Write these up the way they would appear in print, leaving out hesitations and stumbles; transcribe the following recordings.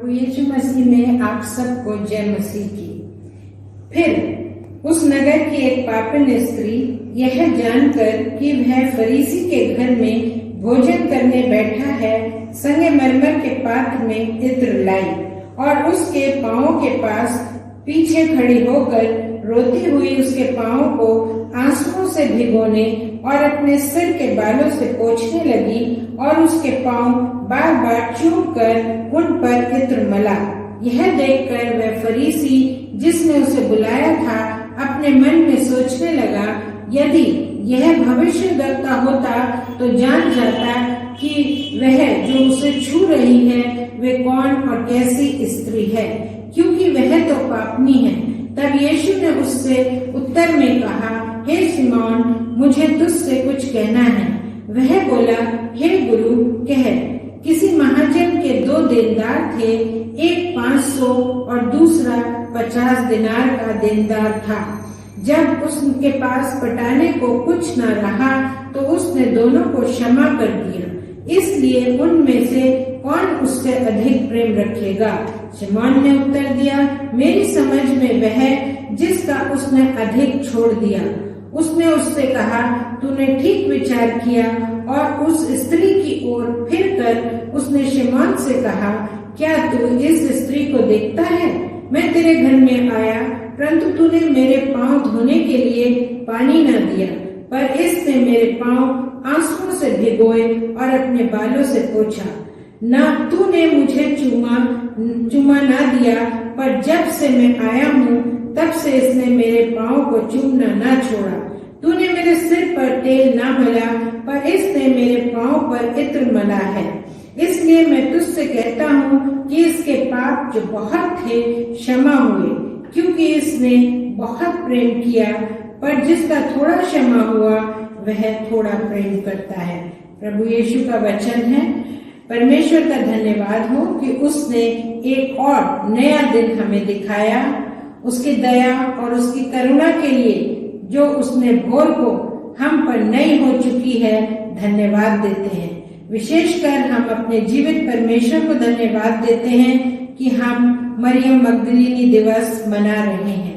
प्रभु यीशु मसीह में आप सबको जय मसीह की। फिर उस नगर की एक पापिन स्त्री यह जानकर कि वह फरीसी के घर में भोजन करने बैठा है, संगमरमर के पात्र में इत्र लाई और उसके पांवों के पास पीछे खड़ी होकर रोती हुई उसके पांवों को आंसुओं से भिगोने और अपने सिर के बालों से पोंछने लगी और उसके पांव बार बार चूम कर उन पर इत्र मला। यह देखकर वह फरीसी जिसने उसे बुलाया था अपने मन में सोचने लगा, यदि यह भविष्यद्वक्ता होता तो जान जाता कि वह जो उसे छू रही है वे कौन और कैसी स्त्री है, क्योंकि वह तो पापनी है। तब यीशु ने उससे उत्तर में कहा, हे सिमोन, मुझे तुझसे कुछ कहना है। वह बोला, हे गुरु, कह। किसी महाजन के 2 देनदार थे, एक 500 और दूसरा 50 दिनार का देनदार था। जब उसके पास पटाने को कुछ न रहा तो उसने दोनों को क्षमा कर दिया। इसलिए उनमें से कौन उससे अधिक प्रेम रखेगा? शिमोन ने उत्तर दिया, मेरी समझ में वह जिसका उसने अधिक छोड़ दिया। उसने उससे कहा, तूने ठीक विचार किया। और उस स्त्री की ओर फिरकर उसने शिमोन से कहा, क्या तू इस स्त्री को देखता है? मैं तेरे घर में आया, परंतु तूने मेरे पांव धोने के लिए पानी न दिया, पर इसने मेरे पांव आंसुओं से भिगोए और अपने बालों से पोंछा। न तूने मुझे चूमा ना दिया, पर जब से मैं आया हूँ तब से इसने मेरे पांव को चूमना न छोड़ा। तूने मेरे सिर पर तेल न मला, पर इसने मेरे पांव पर इत्र मला है। इसलिए मैं तुझसे कहता हूँ कि इसके पाप जो बहुत थे क्षमा हुए, क्योंकि इसने बहुत प्रेम किया। पर जिसका थोड़ा क्षमा हुआ वह थोड़ा प्रेम करता है। प्रभु यीशु का वचन है। परमेश्वर का धन्यवाद हो कि उसने एक और नया दिन हमें दिखाया। उसकी दया और उसकी करुणा के लिए जो उसने भोर को हम पर नई हो चुकी है, धन्यवाद देते हैं। विशेषकर हम अपने जीवित परमेश्वर को धन्यवाद देते हैं कि हम मरियम मगदलीनी दिवस मना रहे हैं।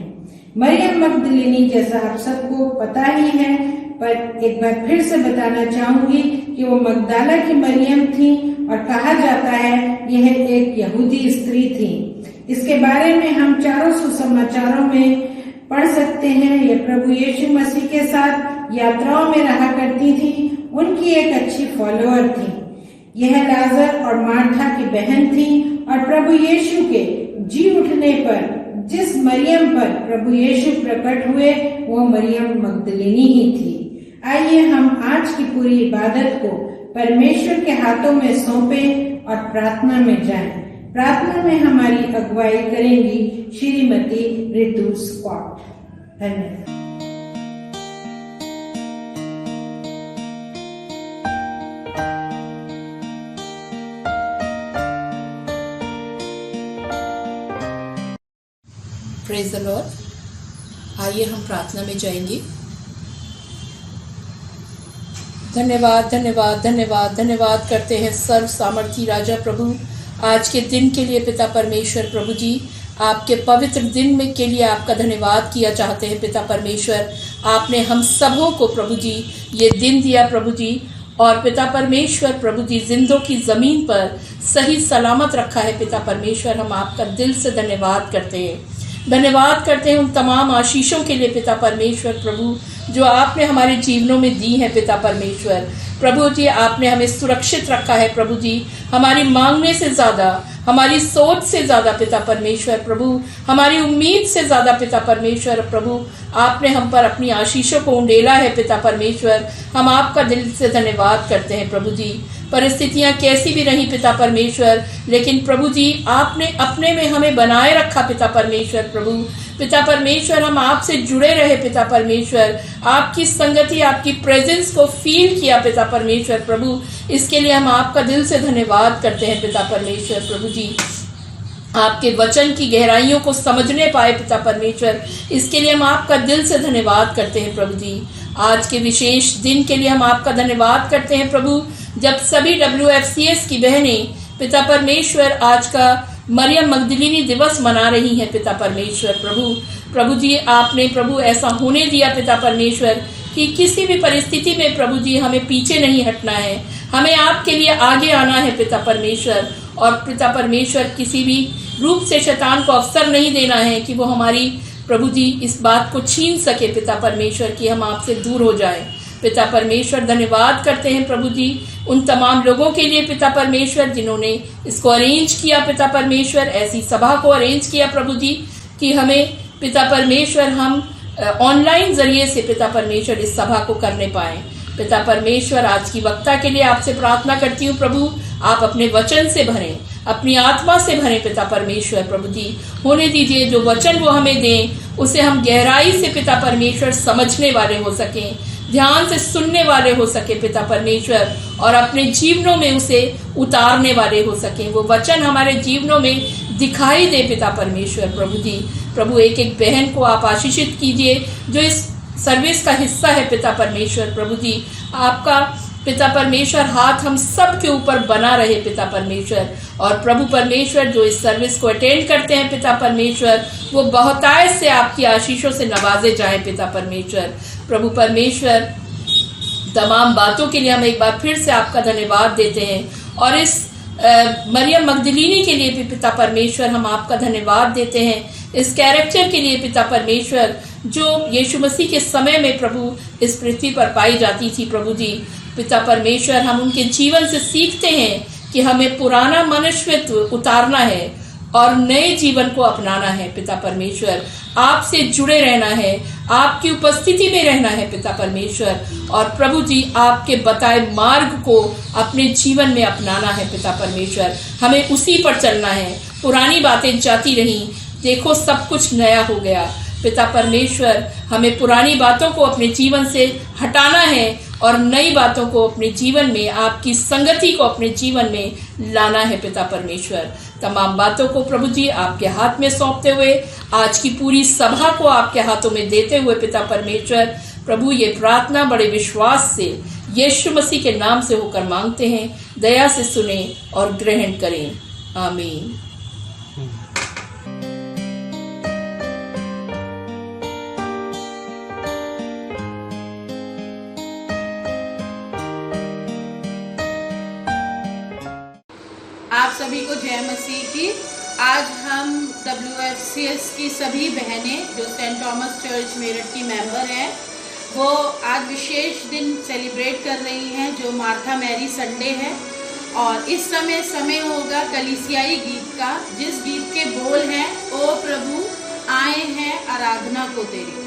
मरियम मगदलीनी जैसा आप सबको पता ही है, पर एक बार फिर से बताना चाहूंगी कि वो मगदला की मरियम थी और कहा जाता है यह एक यहूदी स्त्री थी। इसके बारे में हम चारों सुसमाचारों में पढ़ सकते हैं। यह प्रभु यीशु मसीह के साथ यात्राओं में रहा करती थी। उनकी एक अच्छी फॉलोअर थी। यह लाजर और मार्था की बहन थी और प्रभु यीशु के जी उठने पर जिस मरियम पर प्रभु यीशु प्रकट हुए वो मरियम मगदलिनी ही थी। आइए हम आज की पूरी इबादत को परमेश्वर के हाथों में सौंपें और प्रार्थना में जाएं। प्रार्थना में हमारी अगुवाई करेंगी श्रीमती ऋतु स्कॉट। धन्यवाद। Praise the Lord. आइए हम प्रार्थना में जाएंगे। धन्यवाद धन्यवाद धन्यवाद धन्यवाद करते हैं सर्व सामर्थी राजा प्रभु, आज के दिन के लिए पिता परमेश्वर प्रभु जी, आपके पवित्र दिन में के लिए आपका धन्यवाद किया चाहते हैं पिता परमेश्वर। आपने हम सबों को प्रभु जी ये दिन दिया प्रभु जी, और पिता परमेश्वर प्रभु जी जिंदों की जमीन पर सही सलामत रखा है पिता परमेश्वर। हम आपका दिल से धन्यवाद करते हैं। धन्यवाद करते हैं उन तमाम आशीषों के लिए पिता परमेश्वर प्रभु जो आपने हमारे जीवनों में दी है पिता परमेश्वर प्रभु जी। आपने हमें सुरक्षित रखा है प्रभु जी, हमारी मांगने से ज़्यादा, हमारी सोच से ज़्यादा पिता परमेश्वर प्रभु, हमारी उम्मीद से ज़्यादा पिता परमेश्वर प्रभु, आपने हम पर अपनी आशीषों को उंडेला है पिता परमेश्वर। हम आपका दिल से धन्यवाद करते हैं प्रभु जी। परिस्थितियां कैसी भी रही पिता परमेश्वर, लेकिन प्रभु जी आपने अपने में हमें बनाए रखा पिता परमेश्वर प्रभु। पिता परमेश्वर हम आपसे जुड़े रहे पिता परमेश्वर, आपकी संगति, आपकी प्रेजेंस को फील किया पिता परमेश्वर प्रभु। इसके लिए हम आपका दिल से धन्यवाद करते हैं पिता परमेश्वर प्रभु जी। आपके वचन की गहराइयों को समझने पाए पिता परमेश्वर, इसके लिए हम आपका दिल से धन्यवाद करते हैं प्रभु जी। आज के विशेष दिन के लिए हम आपका धन्यवाद करते हैं प्रभु, जब सभी WFCS की बहनें पिता परमेश्वर आज का मरियम मगदलीनी दिवस मना रही हैं पिता परमेश्वर। प्रभु जी आपने प्रभु ऐसा होने दिया पिता परमेश्वर कि किसी भी परिस्थिति में प्रभु जी हमें पीछे नहीं हटना है, हमें आपके लिए आगे आना है पिता परमेश्वर। और पिता परमेश्वर किसी भी रूप से शैतान को अवसर नहीं देना है कि वो हमारी प्रभु जी इस बात को छीन सके पिता परमेश्वर कि हम आपसे दूर हो जाएं। पिता परमेश्वर धन्यवाद करते हैं प्रभु जी उन तमाम लोगों के लिए पिता परमेश्वर जिन्होंने इसको अरेंज किया पिता परमेश्वर, ऐसी सभा को अरेंज किया प्रभु जी कि हमें पिता परमेश्वर हम ऑनलाइन जरिए से पिता परमेश्वर इस सभा को करने पाए। पिता परमेश्वर आज की वक्ता के लिए आपसे प्रार्थना करती हूँ प्रभु, आप अपने वचन से भरें, अपनी आत्मा से भरें पिता परमेश्वर। प्रभु जी होने दीजिए जो वचन वो हमें दें उसे हम गहराई से पिता परमेश्वर समझने वाले हो सकें, ध्यान से सुनने वाले हो सके पिता परमेश्वर, और अपने जीवनों में उसे उतारने वाले हो सकें। वो वचन हमारे जीवनों में दिखाई दे पिता परमेश्वर। प्रभु जी प्रभु एक एक बहन को आप आशीषित कीजिए जो इस सर्विस का हिस्सा है पिता परमेश्वर। प्रभु जी आपका पिता परमेश्वर हाथ हम सब के ऊपर बना रहे पिता परमेश्वर। और प्रभु परमेश्वर जो इस सर्विस को अटेंड करते हैं पिता परमेश्वर वो बहुतायत से आपकी आशीषों से नवाजे जाएं पिता परमेश्वर। प्रभु परमेश्वर तमाम बातों के लिए हम एक बार फिर से आपका धन्यवाद देते हैं, और इस मरियम मगदलीनी के लिए भी पिता परमेश्वर हम आपका धन्यवाद देते हैं, इस कैरेक्टर के लिए पिता परमेश्वर जो यीशु मसीह के समय में प्रभु इस पृथ्वी पर पाई जाती थी। प्रभु जी पिता परमेश्वर हम उनके जीवन से सीखते हैं कि हमें पुराना मनुष्यत्व उतारना है और नए जीवन को अपनाना है पिता परमेश्वर। आपसे जुड़े रहना है, आपकी उपस्थिति में रहना है पिता परमेश्वर, और प्रभु जी आपके बताए मार्ग को अपने जीवन में अपनाना है पिता परमेश्वर। हमें उसी पर चलना है। पुरानी बातें जाती रहीं, देखो सब कुछ नया हो गया पिता परमेश्वर। हमें पुरानी बातों को अपने जीवन से हटाना है और नई बातों को अपने जीवन में, आपकी संगति को अपने जीवन में लाना है पिता परमेश्वर। तमाम बातों को प्रभु जी आपके हाथ में सौंपते हुए, आज की पूरी सभा को आपके हाथों में देते हुए पिता परमेश्वर, प्रभु ये प्रार्थना बड़े विश्वास से यीशु मसीह के नाम से होकर मांगते हैं। दया से सुने और ग्रहण करें, आमीन। आप सभी को जय मसीह की। आज हम WFCS की सभी बहनें जो सेंट थॉमस चर्च मेरठ की मेंबर हैं वो आज विशेष दिन सेलिब्रेट कर रही हैं जो मार्था मैरी संडे है। और इस समय होगा कलीसियाई गीत का, जिस गीत के बोल हैं ओ प्रभु आए हैं आराधना को तेरी।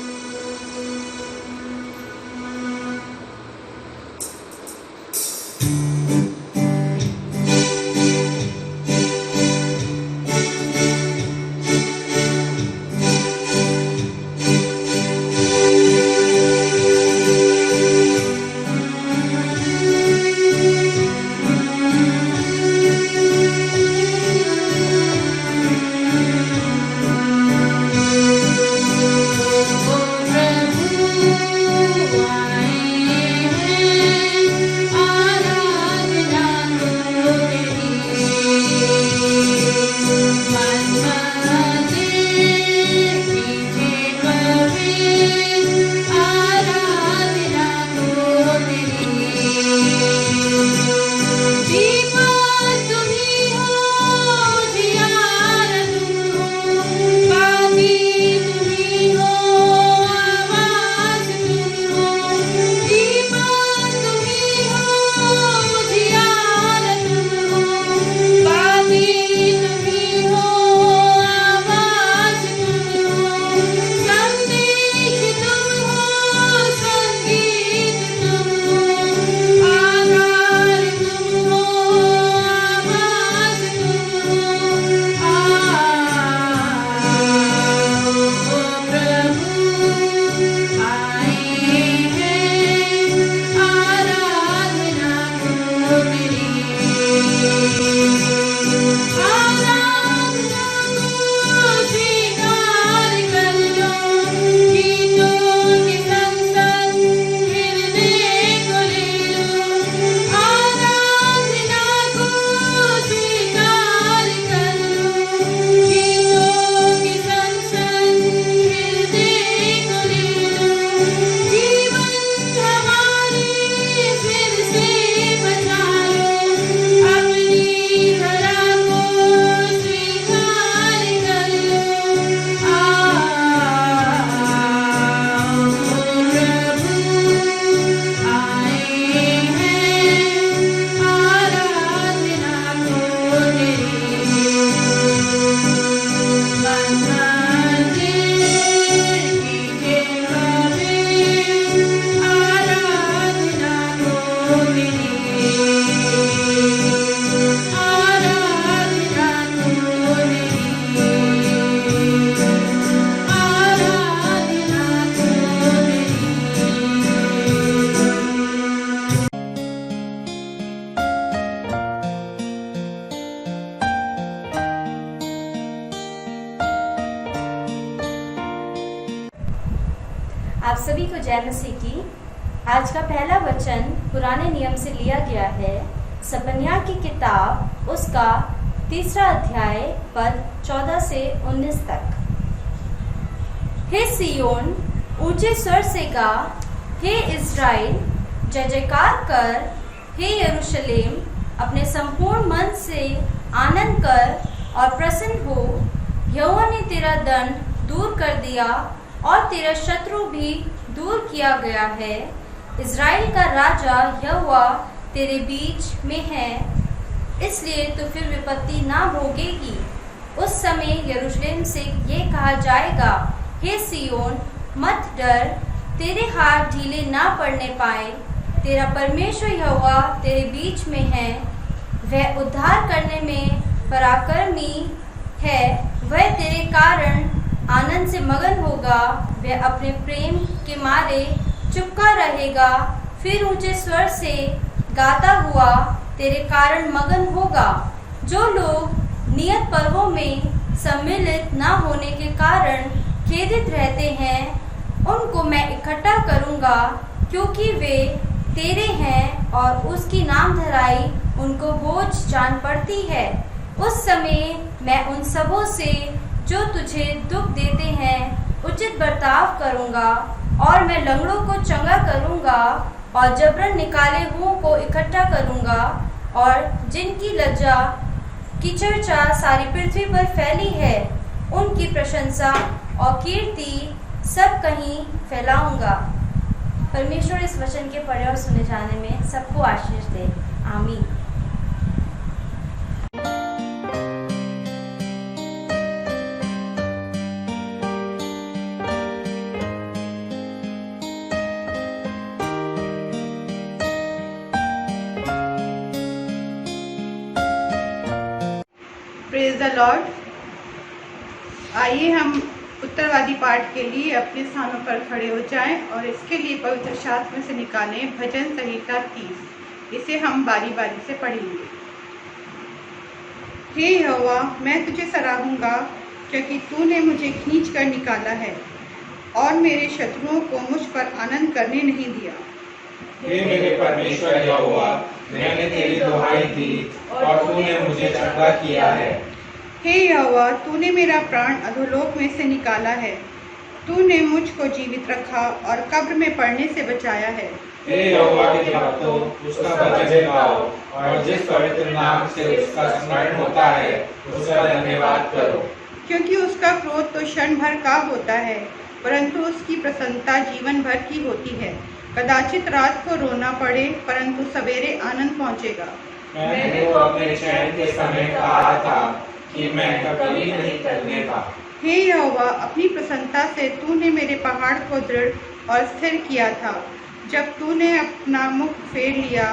आप सभी को जय मसीह की। आज का पहला वचन पुराने नियम से लिया गया है। सपन्याह की किताब उसका 3 अध्याय पद 14 से 19 तक। हे सियोन, ऊंचे स्वर से गा। हे इज़राइल, जय जयकार कर। हे यरूशलेम, अपने संपूर्ण मन से आनंद कर और प्रसन्न हो। यहोवा ने तेरा दंड दूर कर दिया और तेरा शत्रु भी दूर किया गया है। इज़राइल का राजा यहोवा तेरे बीच में है, इसलिए तो फिर विपत्ति ना भोगेगी। उस समय यरूशलेम से ये कहा जाएगा, हे सियोन, मत डर, तेरे हाथ ढीले ना पड़ने पाए। तेरा परमेश्वर यहोवा तेरे बीच में है, वह उद्धार करने में पराक्रमी है। वह तेरे कारण आनंद से मगन होगा, वह अपने प्रेम के मारे चुपका रहेगा। फिर ऊंचे स्वर से गाता हुआ तेरे कारण मगन होगा। जो लोग नियत पर्वों में सम्मिलित न होने के कारण खेदित रहते हैं, उनको मैं इकट्ठा करूंगा, क्योंकि वे तेरे हैं और उसकी नामधराई उनको बोझ जान पड़ती है। उस समय मैं उन सबों से जो तुझे दुख देते हैं उचित बर्ताव करूंगा, और मैं लंगड़ों को चंगा करूंगा और जबरन निकाले हुओं को इकट्ठा करूंगा, और जिनकी लज्जा की चर्चा सारी पृथ्वी पर फैली है, उनकी प्रशंसा और कीर्ति सब कहीं फैलाऊंगा। परमेश्वर इस वचन के पढ़े और सुने जाने में सबको आशीष दे। आमीन। Praise the Lord. आइए हम उत्तरवादी पाठ के लिए अपने स्थानों पर खड़े हो जाएं और इसके लिए पवित्र शास्त्र में से निकालें भजन संहिता 30। इसे हम बारी बारी से पढ़ेंगे। हे यहोवा, मैं तुझे सराहूंगा, क्योंकि तूने मुझे खींच कर निकाला है और मेरे शत्रुओं को मुझ पर आनंद करने नहीं दिया। हे मेरे परमेश्वर यहोवा, मैंने तेरी दुहाई दी और तूने मुझे चंगा किया है। हे यहोवा, तूने मेरा प्राण अधोलोक में से निकाला है। तूने मुझको जीवित रखा और कब्र में पड़ने से बचाया है। हे यहोवा के भक्तों, उसका भजन गाओ और जिस पवित्र नाम से उसका स्मरण होता है उसका धन्यवाद करो। क्योंकि उसका क्रोध तो क्षण भर का होता है, परंतु उसकी प्रसन्नता जीवन भर की होती है। कदाचित रात को रोना पड़े, परंतु सवेरे आनंद पहुँचेगा। मैंने तो अपने चैन के समय कहा था कि मैं कभी नहीं टलने का। हे यहोवा, अपनी प्रसन्नता से तूने मेरे पहाड़ को दृढ़ और स्थिर किया था। जब तूने अपना मुख फेर लिया,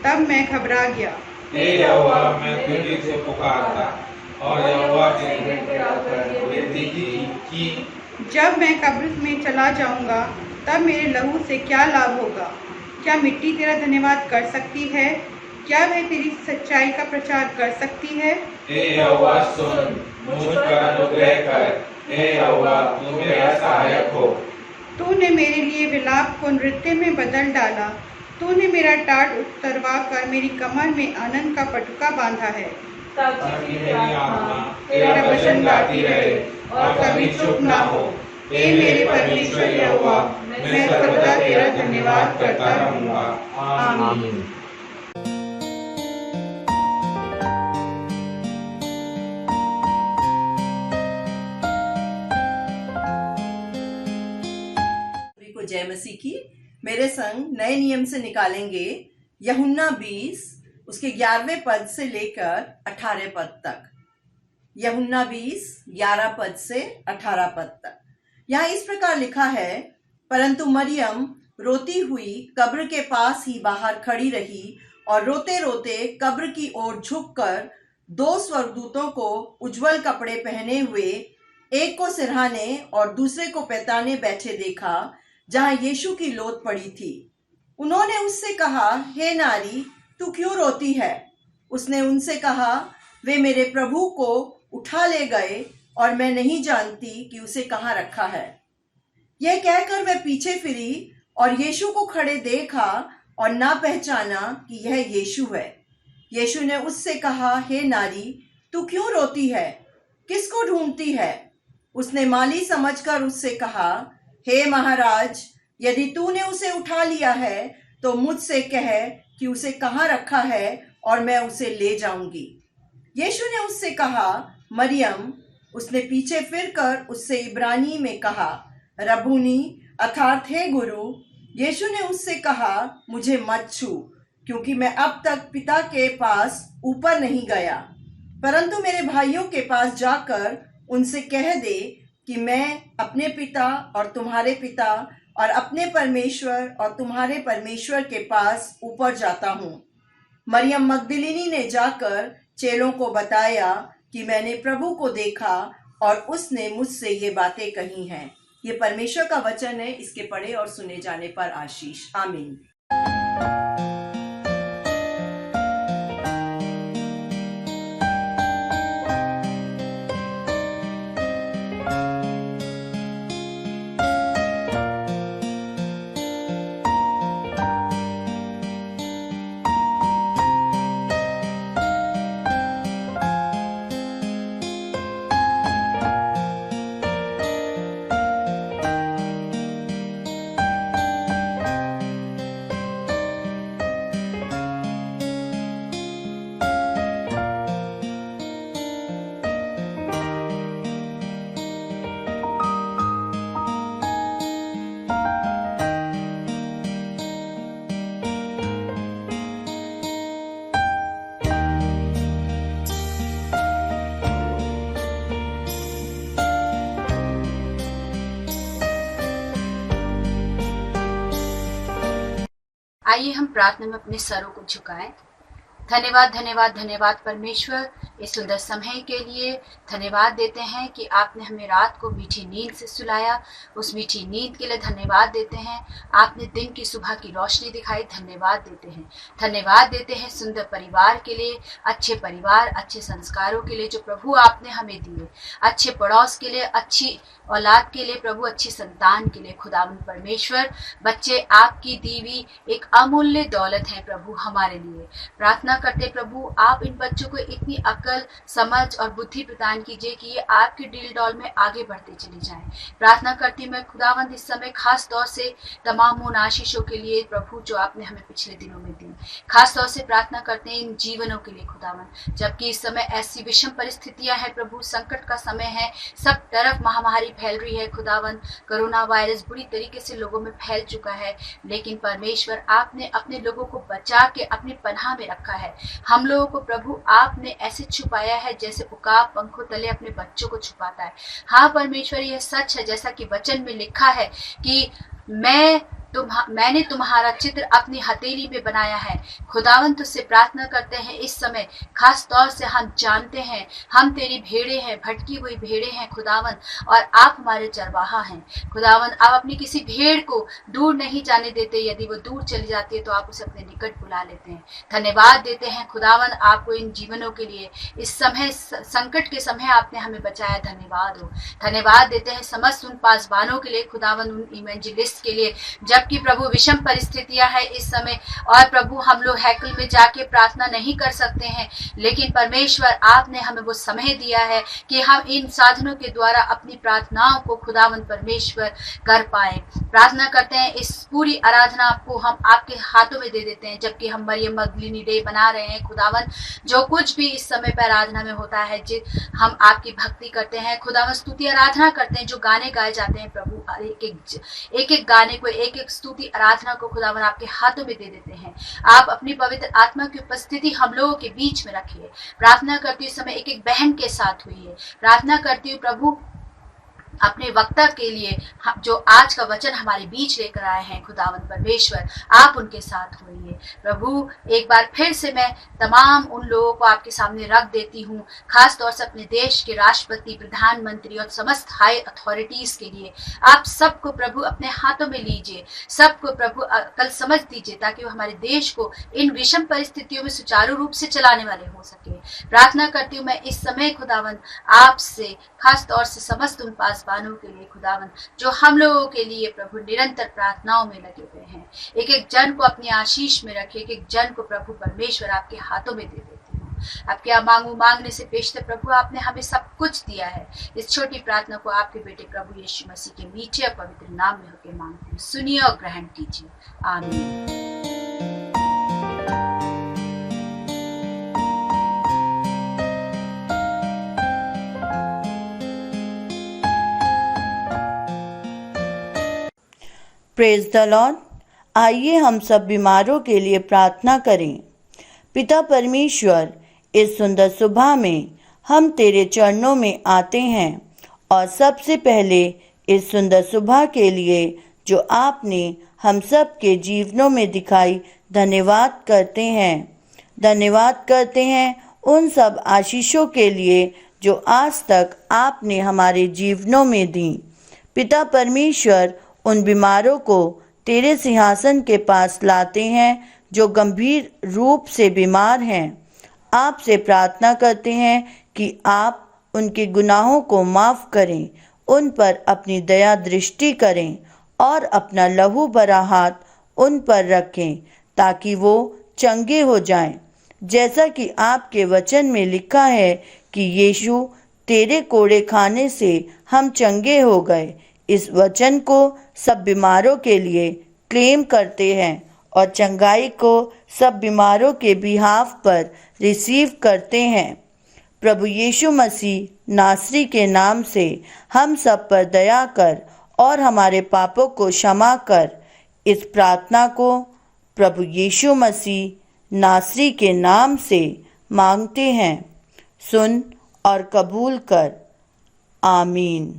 तब मैं घबरा गया। हे यहोवा, मैं तुझे से पुकारता और यहोवा ने विनती की। जब मैं कब्र में चला जाऊंगा, तब मेरे लहू से क्या लाभ होगा? क्या मिट्टी तेरा धन्यवाद कर सकती है? क्या वह तेरी सच्चाई का प्रचार कर सकती है? हे यहोवा, सुन, मुझ पर अनुग्रह कर। हे यहोवा, तू मेरा सहायक हो। तूने मेरे लिए विलाप को नृत्य में बदल डाला। तूने मेरा टाट उतरवा कर मेरी कमर में आनंद का पटुका बांधा है, ताकि मेरी आत्मा तेरा वचन गाती रहे और कभी चुप ना हो। हे मेरे परमेश्वर यहोवा, मैं सर्वदा तेरा धन्यवाद करता रहूंगा। आमीन। जय मसीह की। मेरे संग नए नियम से निकालेंगे यूहन्ना 20 उसके 11वें पद से लेकर 18 पद तक। यूहन्ना 20 11 पद से 18 पद तक। यहाँ इस प्रकार लिखा है, परंतु मरियम रोती हुई कब्र के पास ही बाहर खड़ी रही और रोते रोते कब्र की ओर झुककर 2 स्वर्गदूतों को उज्जवल कपड़े पहने हुए, एक को सिरहाने और दूसरे को पैताने बैठे देखा, जहां यीशु की लोथ पड़ी थी। उन्होंने उससे कहा, हे नारी, तू क्यों रोती है? उसने उनसे कहा, वे मेरे प्रभु को उठा ले गए और मैं नहीं जानती कि उसे कहाँ रखा है। यह कहकर वह पीछे फिरी और यीशु को खड़े देखा और ना पहचाना कि यह यीशु है। यीशु ने उससे कहा, हे नारी, तू क्यों रोती है? किसको ढूंढती है? उसने माली समझकर उससे कहा, हे महाराज, यदि तूने उसे उठा लिया है तो मुझसे कह कि उसे कहाँ रखा है और मैं उसे ले जाऊंगी। यीशु ने उससे कहा, मरियम। उसने पीछे फिरकर उससे इब्रानी में कहा, रबूनी, अर्थात हे गुरु। यीशु ने उससे कहा, मुझे मत छू, क्योंकि मैं अब तक पिता के पास ऊपर नहीं गया, परंतु मेरे भाइयों के पास जाकर उनसे कह दे कि मैं अपने पिता और तुम्हारे पिता और अपने परमेश्वर और तुम्हारे परमेश्वर के पास ऊपर जाता हूँ। मरियम मगदलिनी ने जाकर चेलों को बताया कि मैंने प्रभु को देखा और उसने मुझसे ये बातें कही हैं। ये परमेश्वर का वचन है, इसके पढ़े और सुने जाने पर आशीष। आमीन। आइए हम प्रार्थना में अपने सरों को झुकाएं। धन्यवाद धन्यवाद धन्यवाद परमेश्वर, इस सुंदर समय के लिए धन्यवाद देते हैं कि आपने हमें रात को मीठी नींद से सुलाया। उस मीठी नींद के लिए धन्यवाद देते हैं। आपने दिन की सुबह की रोशनी दिखाई, धन्यवाद देते हैं। धन्यवाद देते हैं सुंदर परिवार के लिए, अच्छे परिवार, अच्छे संस्कारों के लिए जो प्रभु आपने हमें दिए, अच्छे पड़ोस के लिए, अच्छी औलाद के लिए, प्रभु अच्छी संतान के लिए। खुदावंद परमेश्वर, बच्चे आपकी दीवी एक अमूल्य दौलत है प्रभु हमारे लिए। प्रार्थना करते प्रभु, आप इन बच्चों को इतनी अकल, समझ और बुद्धि प्रदान कीजिए कि ये आपके डील डॉल में आगे बढ़ते चले जाएं। प्रार्थना करती मैं खुदावंद इस समय खास तौर से तमाम उन आशीषों के लिए प्रभु जो आपने हमें पिछले दिनों में दी, खास तौर से प्रार्थना करते हैं इन जीवनों के लिए खुदावंद। जबकि इस समय ऐसी विषम परिस्थितियां हैं प्रभु, संकट का समय है, सब तरफ महामारी फैल रही है खुदावंद। कोरोना वायरस बुरी तरीके से लोगों में फैल चुका है, लेकिन परमेश्वर आपने अपने लोगों को बचा के अपनी पनाह में रखा है। हम लोगों को प्रभु आपने ऐसे छुपाया है जैसे उकाब पंखों तले अपने बच्चों को छुपाता है। हाँ परमेश्वर, यह सच है जैसा कि वचन में लिखा है कि मैंने तुम्हारा चित्र अपनी हथेली में बनाया है। खुदावन तुझसे प्रार्थना करते हैं इस समय, खास तौर से हम जानते हैं हम तेरी भेड़े हैं, भटकी हुई भेड़े हैं खुदावन, और आप हमारे चरवाहा हैं खुदावन। आप अपनी किसी भेड़ को दूर नहीं जाने देते, यदि वो दूर चली जाती है तो आप उसे अपने निकट बुला लेते हैं। धन्यवाद देते हैं खुदावन आपको इन जीवनों के लिए। इस समय संकट के समय आपने हमें बचाया, धन्यवाद हो। धन्यवाद देते हैं समस्त उन पासवानों के लिए खुदावन, उन इवेंजलिस्ट के लिए, जबकि प्रभु विषम परिस्थितियां है इस समय और प्रभु हम लोग हैकल में जाके प्रार्थना नहीं कर सकते हैं, लेकिन परमेश्वर आपने हमें वो समय दिया है कि हम इन साधनों के द्वारा अपनी प्रार्थनाओं को खुदावंद परमेश्वर कर पाए। प्रार्थना करते हैं इस पूरी आराधना को हम आपके हाथों में दे देते हैं, जबकि हम मरियम मगदलिनी डे बना रहे हैं खुदावंद। जो कुछ भी इस समय पर आराधना में होता है, हम आपकी भक्ति करते हैं खुदावंद, स्तुति आराधना करते हैं, जो गाने गाए जाते हैं प्रभु, एक एक गाने को, एक एक स्तुति आराधना को खुदावन आपके हाथों में दे देते हैं। आप अपनी पवित्र आत्मा की उपस्थिति हम लोगों के बीच में रखिए। प्रार्थना करती हुई समय एक एक बहन के साथ हुई है। प्रार्थना करती हुई प्रभु अपने वक्ता के लिए जो आज का वचन हमारे बीच लेकर आए हैं खुदावंद परमेश्वर, आप उनके साथ होइए प्रभु। एक बार फिर से मैं तमाम उन लोगों को आपके सामने रख देती हूँ, खास तौर से अपने देश के राष्ट्रपति, प्रधानमंत्री और समस्त हाई अथॉरिटीज के लिए। आप सबको प्रभु अपने हाथों में लीजिए, सबको प्रभु कल समझ दीजिए, ताकि वो हमारे देश को इन विषम परिस्थितियों में सुचारू रूप से चलाने वाले हो सके। प्रार्थना करती हूँ मैं इस समय खुदावंद आपसे, खास तौर से समस्त उन पास मेजबानों के लिए खुदावन, जो हम लोगों के लिए प्रभु निरंतर प्रार्थनाओं में लगे हुए हैं। एक एक जन को अपनी आशीष में रखे, एक एक जन को प्रभु परमेश्वर आपके हाथों में दे देती हूँ। आपके यहाँ मांगू, मांगने से पेशतर प्रभु आपने हमें सब कुछ दिया है। इस छोटी प्रार्थना को आपके बेटे प्रभु यीशु मसीह के मीठे और पवित्र नाम में होकर मांगती हूँ। सुनिए और ग्रहण कीजिए, आमीन। Praise the Lord. आइए हम सब बीमारों के लिए प्रार्थना करें। पिता परमेश्वर, इस सुंदर सुबह में हम तेरे चरणों में आते हैं और सबसे पहले इस सुंदर सुबह के लिए जो आपने हम सब के जीवनों में दिखाई धन्यवाद करते हैं। धन्यवाद करते हैं उन सब आशीषों के लिए जो आज तक आपने हमारे जीवनों में दी। पिता परमेश्वर, उन बीमारों को तेरे सिंहासन के पास लाते हैं जो गंभीर रूप से बीमार हैं। आपसे प्रार्थना करते हैं कि आप उनके गुनाहों को माफ़ करें, उन पर अपनी दया दृष्टि करें और अपना लहू भरा हाथ उन पर रखें ताकि वो चंगे हो जाएं। जैसा कि आपके वचन में लिखा है कि यीशु तेरे कोड़े खाने से हम चंगे हो गए। इस वचन को सब बीमारों के लिए क्लेम करते हैं और चंगाई को सब बीमारों के बिहाफ पर रिसीव करते हैं। प्रभु यीशु मसीह नासरी के नाम से हम सब पर दया कर और हमारे पापों को क्षमा कर। इस प्रार्थना को प्रभु यीशु मसीह नासरी के नाम से मांगते हैं। सुन और कबूल कर, आमीन।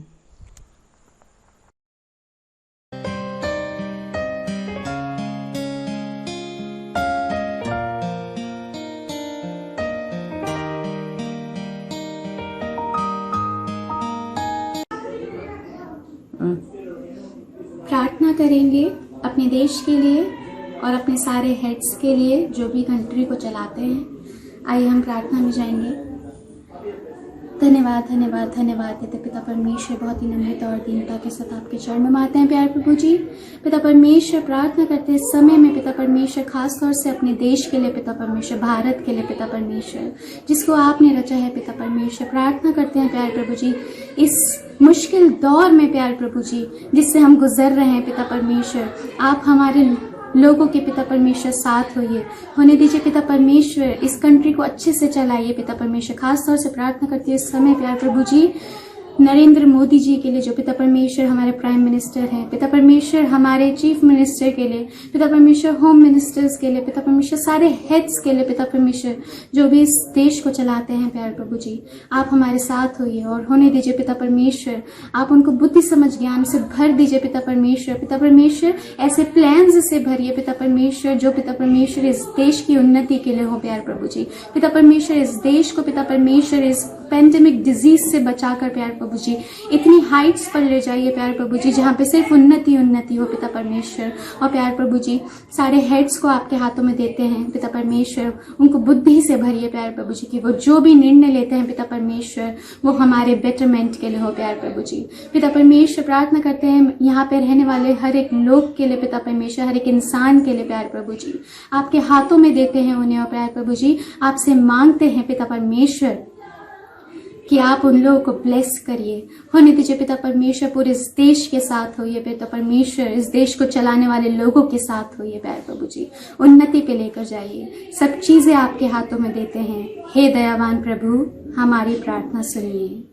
प्रार्थना करेंगे अपने देश के लिए और अपने सारे हेड्स के लिए जो भी कंट्री को चलाते हैं। आइए हम प्रार्थना में जाएंगे। धन्यवाद धन्यवाद धन्यवाद देते पिता परमेश्वर, बहुत ही नम्रता और दीनता के साथ आपके चरणों में आते हैं प्यारे प्रभु जी। पिता परमेश्वर, प्रार्थना करते इस समय में पिता परमेश्वर खास तौर से अपने देश के लिए पिता परमेश्वर, भारत के लिए पिता परमेश्वर, जिसको आपने रचा है पिता परमेश्वर। प्रार्थना करते हैं प्यारे प्रभु जी, इस मुश्किल दौर में प्यारे प्रभु जी जिससे हम गुजर रहे हैं पिता परमेश्वर, आप हमारे लोगों के पिता परमेश्वर साथ होने दीजिए पिता परमेश्वर। इस कंट्री को अच्छे से चलाइए पिता परमेश्वर। खास तौर से प्रार्थना करती है इस समय प्यारे प्रभु जी नरेंद्र मोदी जी के लिए, जो पिता परमेश्वर हमारे प्राइम मिनिस्टर हैं, पिता परमेश्वर हमारे चीफ मिनिस्टर के लिए, पिता परमेश्वर होम मिनिस्टर्स के लिए, पिता परमेश्वर सारे हेड्स के लिए, पिता परमेश्वर जो भी इस देश को चलाते हैं प्यारे प्रभु जी, आप हमारे साथ होइए और होने दीजिए पिता परमेश्वर। आप उनको बुद्धि समझ ज्ञान से भर दीजिए पिता परमेश्वर। पिता परमेश्वर ऐसे प्लान्स से भरिए पिता परमेश्वर जो पिता परमेश्वर इस देश की उन्नति के लिए हो प्यारे प्रभु जी। पिता परमेश्वर इस देश को पिता परमेश्वर इस पेंडेमिक डिजीज से बचाकर प्यारे प्रभु जी इतनी हाइट्स पर ले जाइए प्यारे प्रभु जी जहाँ पे सिर्फ उन्नति उन्नति हो पिता परमेश्वर। और प्यारे प्रभु जी सारे हेड्स को आपके हाथों में देते हैं पिता परमेश्वर, उनको बुद्धि से भरिए प्यारे प्रभु जी कि वो जो भी निर्णय लेते हैं पिता परमेश्वर वो हमारे बेटरमेंट के लिए हो प्यारे प्रभु जी। पिता परमेश्वर प्रार्थना करते हैं यहाँ पे रहने वाले हर एक लोग के लिए पिता परमेश्वर, हर एक इंसान के लिए प्यारे प्रभु जी आपके हाथों में देते हैं उन्हें। और प्यारे प्रभु जी आपसे मांगते हैं पिता परमेश्वर कि आप उन लोगों को ब्लेस करिए। होने दीजिए पिता परमेश्वर, पूरे इस देश के साथ होइए पिता परमेश्वर, इस देश को चलाने वाले लोगों के साथ होइए प्यारे प्रभु जी, उन्नति पे लेकर जाइए। सब चीजें आपके हाथों में देते हैं। हे दयावान प्रभु हमारी प्रार्थना सुनिए।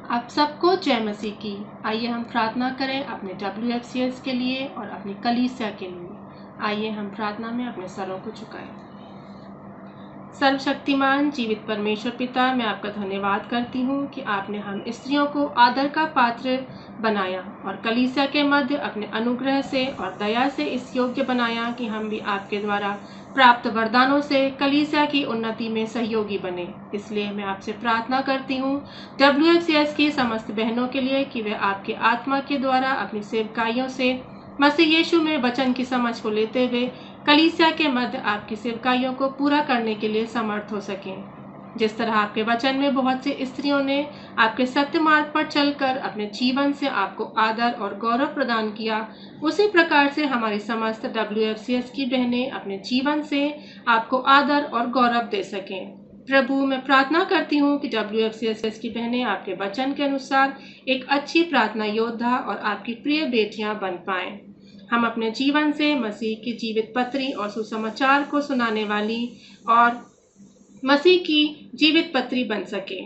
आप सबको जय मसीह की। आइए हम प्रार्थना करें अपने WFCS के लिए और अपनी कलीसिया के लिए। आइए हम प्रार्थना में अपने सरों को झुकाएं। सर्वशक्तिमान जीवित परमेश्वर पिता, मैं आपका धन्यवाद करती हूँ कि आपने हम स्त्रियों को आदर का पात्र बनाया और कलीसिया के मध्य अपने अनुग्रह से और दया से इस योग्य बनाया कि हम भी आपके द्वारा प्राप्त वरदानों से कलीसिया की उन्नति में सहयोगी बने। इसलिए मैं आपसे प्रार्थना करती हूँ WFCS की समस्त बहनों के लिए कि वे आपके आत्मा के द्वारा अपनी सेवकाइयों से मसीह यीशु में वचन की समझ को लेते हुए कलीसिया के मध्य आपकी सेवकाइयों को पूरा करने के लिए समर्थ हो सकें। जिस तरह आपके वचन में बहुत सी स्त्रियों ने आपके सत्य मार्ग पर चलकर अपने जीवन से आपको आदर और गौरव प्रदान किया, उसी प्रकार से हमारी समस्त WFCS की बहनें अपने जीवन से आपको आदर और गौरव दे सकें। प्रभु, मैं प्रार्थना करती हूँ कि WFCS की बहनें आपके वचन के अनुसार एक अच्छी प्रार्थना योद्धा और आपकी प्रिय बेटियां बन पाएं। हम अपने जीवन से मसीह की जीवित पत्री और सुसमाचार को सुनाने वाली और मसीह की जीवित पत्री बन सके।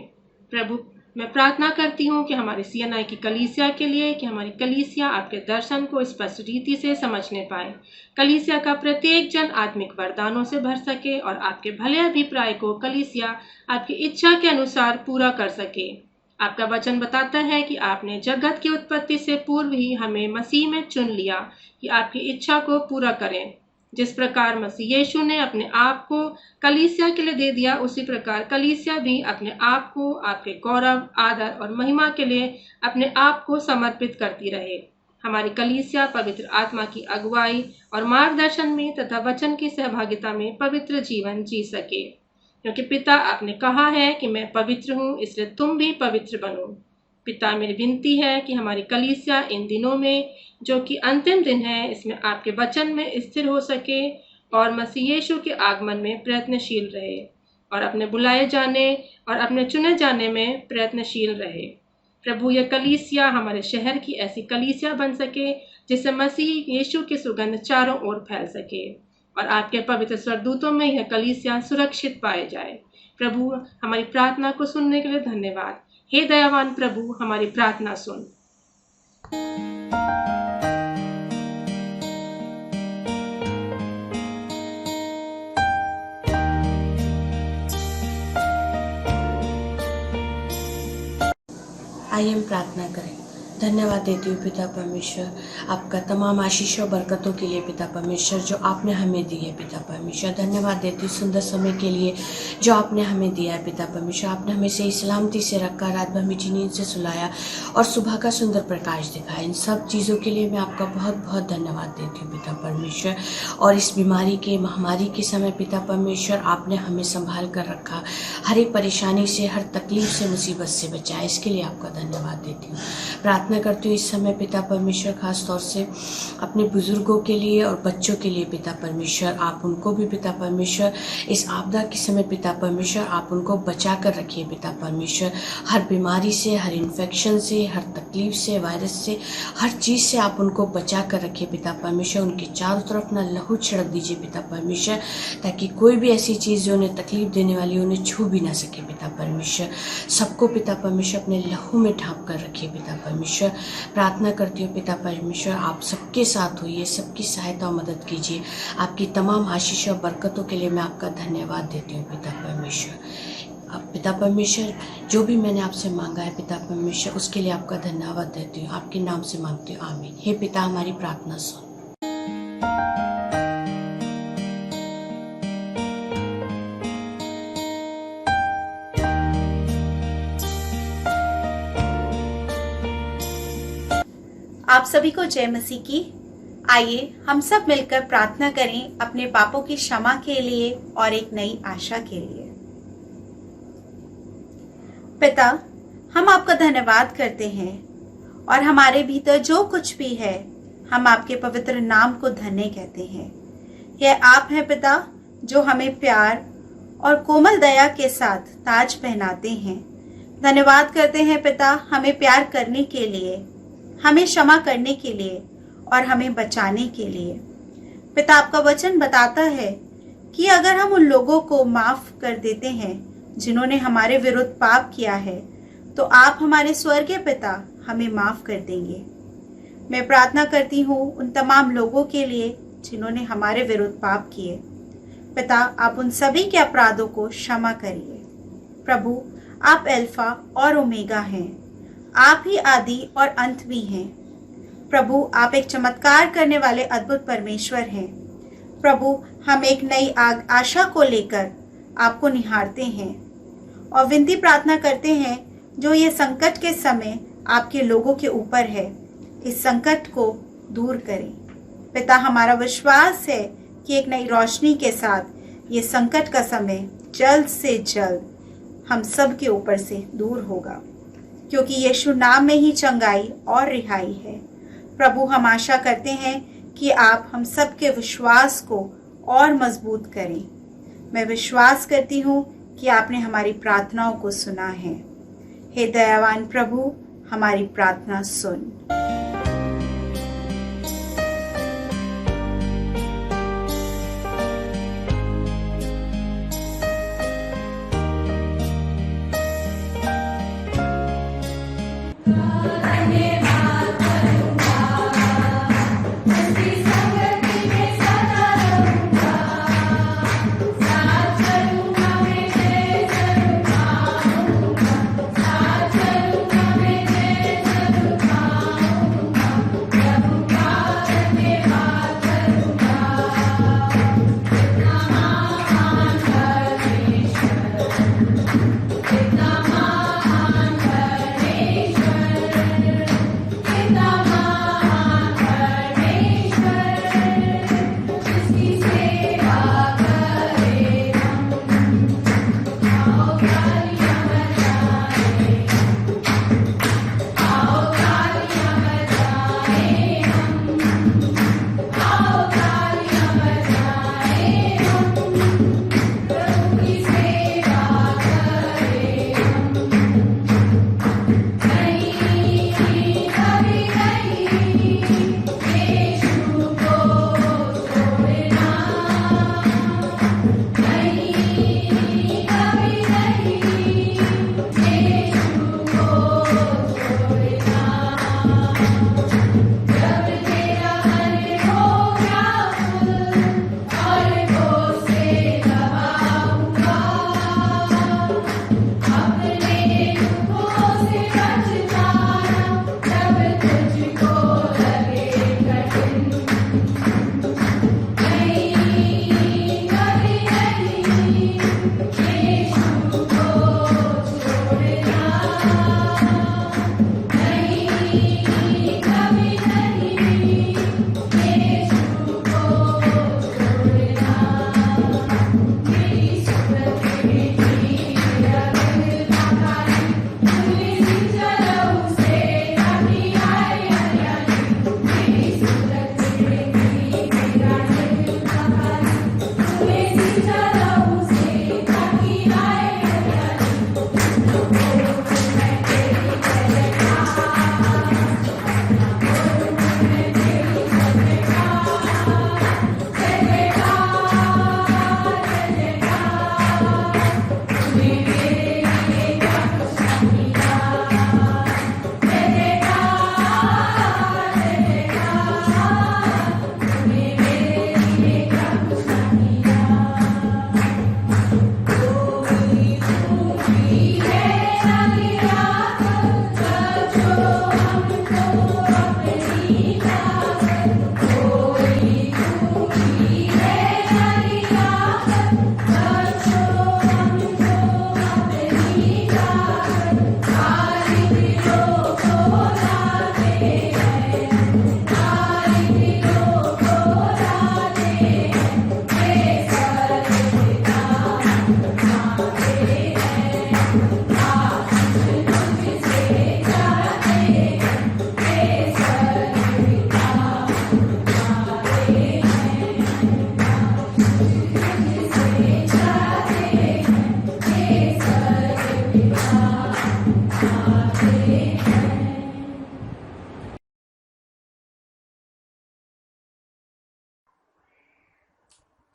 प्रभु, मैं प्रार्थना करती हूँ कि हमारी CNI की कलीसिया के लिए कि हमारी कलीसिया आपके दर्शन को स्पष्ट रीति से समझने पाए, कलीसिया का प्रत्येक जन आत्मिक वरदानों से भर सके और आपके भले अभिप्राय को कलीसिया आपकी इच्छा के अनुसार पूरा कर सके। आपका वचन बताता है कि आपने जगत की उत्पत्ति से पूर्व ही हमें मसीह में चुन लिया कि आपकी इच्छा को पूरा करें। जिस प्रकार मसीह यीशु ने अपने आप को कलीसिया के लिए दे दिया, उसी प्रकार कलीसिया भी अपने आप को आपके गौरव, आदर और महिमा के लिए अपने आप को समर्पित करती रहे। हमारी कलीसिया पवित्र आत्मा की अगुवाई और मार्गदर्शन में तथा वचन की सहभागिता में पवित्र जीवन जी सके, क्योंकि पिता आपने कहा है कि मैं पवित्र हूँ, इसलिए तुम भी पवित्र बनो। पिता, मेरी विनती है कि हमारी कलीसिया इन दिनों में, जो कि अंतिम दिन है, इसमें आपके वचन में स्थिर हो सके और मसीह यीशु के आगमन में प्रयत्नशील रहे और अपने बुलाए जाने और अपने चुने जाने में प्रयत्नशील रहे। प्रभु, यह कलीसिया हमारे शहर की ऐसी कलीसिया बन सके जिससे मसीह यीशु की सुगंध चारों ओर फैल सके और आपके पवित्र स्वर्गदूतों में यह कलीसिया सुरक्षित पाए जाए। प्रभु, हमारी प्रार्थना को सुनने के लिए धन्यवाद। हे दयावान प्रभु, हमारी प्रार्थना सुन। आइए हम प्रार्थना करें। धन्यवाद देती हूँ पिता परमेश्वर, आपका तमाम आशीष और बरकतों के लिए पिता परमेश्वर, जो आपने हमें दी है पिता परमेश्वर। धन्यवाद देती हूँ सुंदर समय के लिए जो आपने हमें दिया है पिता परमेश्वर। आपने हमें सही सलामती से रखा, रात भर मीठी नींद से सुलाया और सुबह का सुंदर प्रकाश दिखाया। इन सब चीज़ों के लिए मैं आपका बहुत बहुत धन्यवाद देती हूँ पिता परमेश्वर। और इस बीमारी के, महामारी के समय पिता परमेश्वर, आपने हमें संभाल कर रखा, हर एक परेशानी से, हर तकलीफ से, मुसीबत से बचाया। इसके लिए आपका धन्यवाद देती हूँ। प्रार्थना करती हूँ इस समय पिता परमेश्वर, खास तौर से अपने बुजुर्गों के लिए और बच्चों के लिए पिता परमेश्वर, आप उनको भी पिता परमेश्वर इस आपदा के समय पिता परमेश्वर, आप उनको बचा कर रखिए पिता परमेश्वर। हर बीमारी से, हर इन्फेक्शन से, हर तकलीफ से, वायरस से, हर चीज़ से आप उनको बचा कर रखिए पिता परमेश्वर। उनके चारों तरफ ना लहू छिड़क दीजिए पिता परमेश्वर, ताकि कोई भी ऐसी चीज़ जो उन्हें तकलीफ देने वाली उन्हें छू भी ना सके पिता परमेश्वर। सबको पिता परमेश्वर अपने लहू में ढांप कर रखिए पिता परमेश्वर। प्रार्थना करती हूँ पिता परमेश्वर, आप सबके साथ होइए, सबकी सहायता और मदद कीजिए। आपकी तमाम आशीष और बरकतों के लिए मैं आपका धन्यवाद देती हूँ पिता परमेश्वर। अब पिता परमेश्वर, जो भी मैंने आपसे मांगा है पिता परमेश्वर, उसके लिए आपका धन्यवाद देती हूँ। आपके नाम से मांगती हूँ, आमीन। हे पिता, हमारी प्रार्थना सुन। आप सभी को जय मसीह की। आइए हम सब मिलकर प्रार्थना करें अपने पापों की क्षमा के लिए और एक नई आशा के लिए। पिता, हम आपका धन्यवाद करते हैं और हमारे भीतर जो कुछ भी है, हम आपके पवित्र नाम को धन्य कहते हैं। यह आप हैं पिता, जो हमें प्यार और कोमल दया के साथ ताज पहनाते हैं। धन्यवाद करते हैं पिता, हमें प्यार करने के लिए, हमें क्षमा करने के लिए और हमें बचाने के लिए। पिता, आपका वचन बताता है कि अगर हम उन लोगों को माफ कर देते हैं जिन्होंने हमारे विरुद्ध पाप किया है, तो आप हमारे स्वर्गीय पिता हमें माफ कर देंगे। मैं प्रार्थना करती हूँ उन तमाम लोगों के लिए जिन्होंने हमारे विरुद्ध पाप किए। पिता, आप उन सभी के अपराधों को क्षमा करिए। प्रभु, आप अल्फा और ओमेगा हैं, आप ही आदि और अंत भी हैं। प्रभु, आप एक चमत्कार करने वाले अद्भुत परमेश्वर हैं। प्रभु, हम एक नई आशा को लेकर आपको निहारते हैं और विनती प्रार्थना करते हैं, जो ये संकट के समय आपके लोगों के ऊपर है, इस संकट को दूर करें। पिता, हमारा विश्वास है कि एक नई रोशनी के साथ ये संकट का समय जल्द से जल्द हम सब के ऊपर से दूर होगा, क्योंकि यीशु नाम में ही चंगाई और रिहाई है। प्रभु, हम आशा करते हैं कि आप हम सब के विश्वास को और मजबूत करें। मैं विश्वास करती हूँ कि आपने हमारी प्रार्थनाओं को सुना है। हे दयावान प्रभु, हमारी प्रार्थना सुन।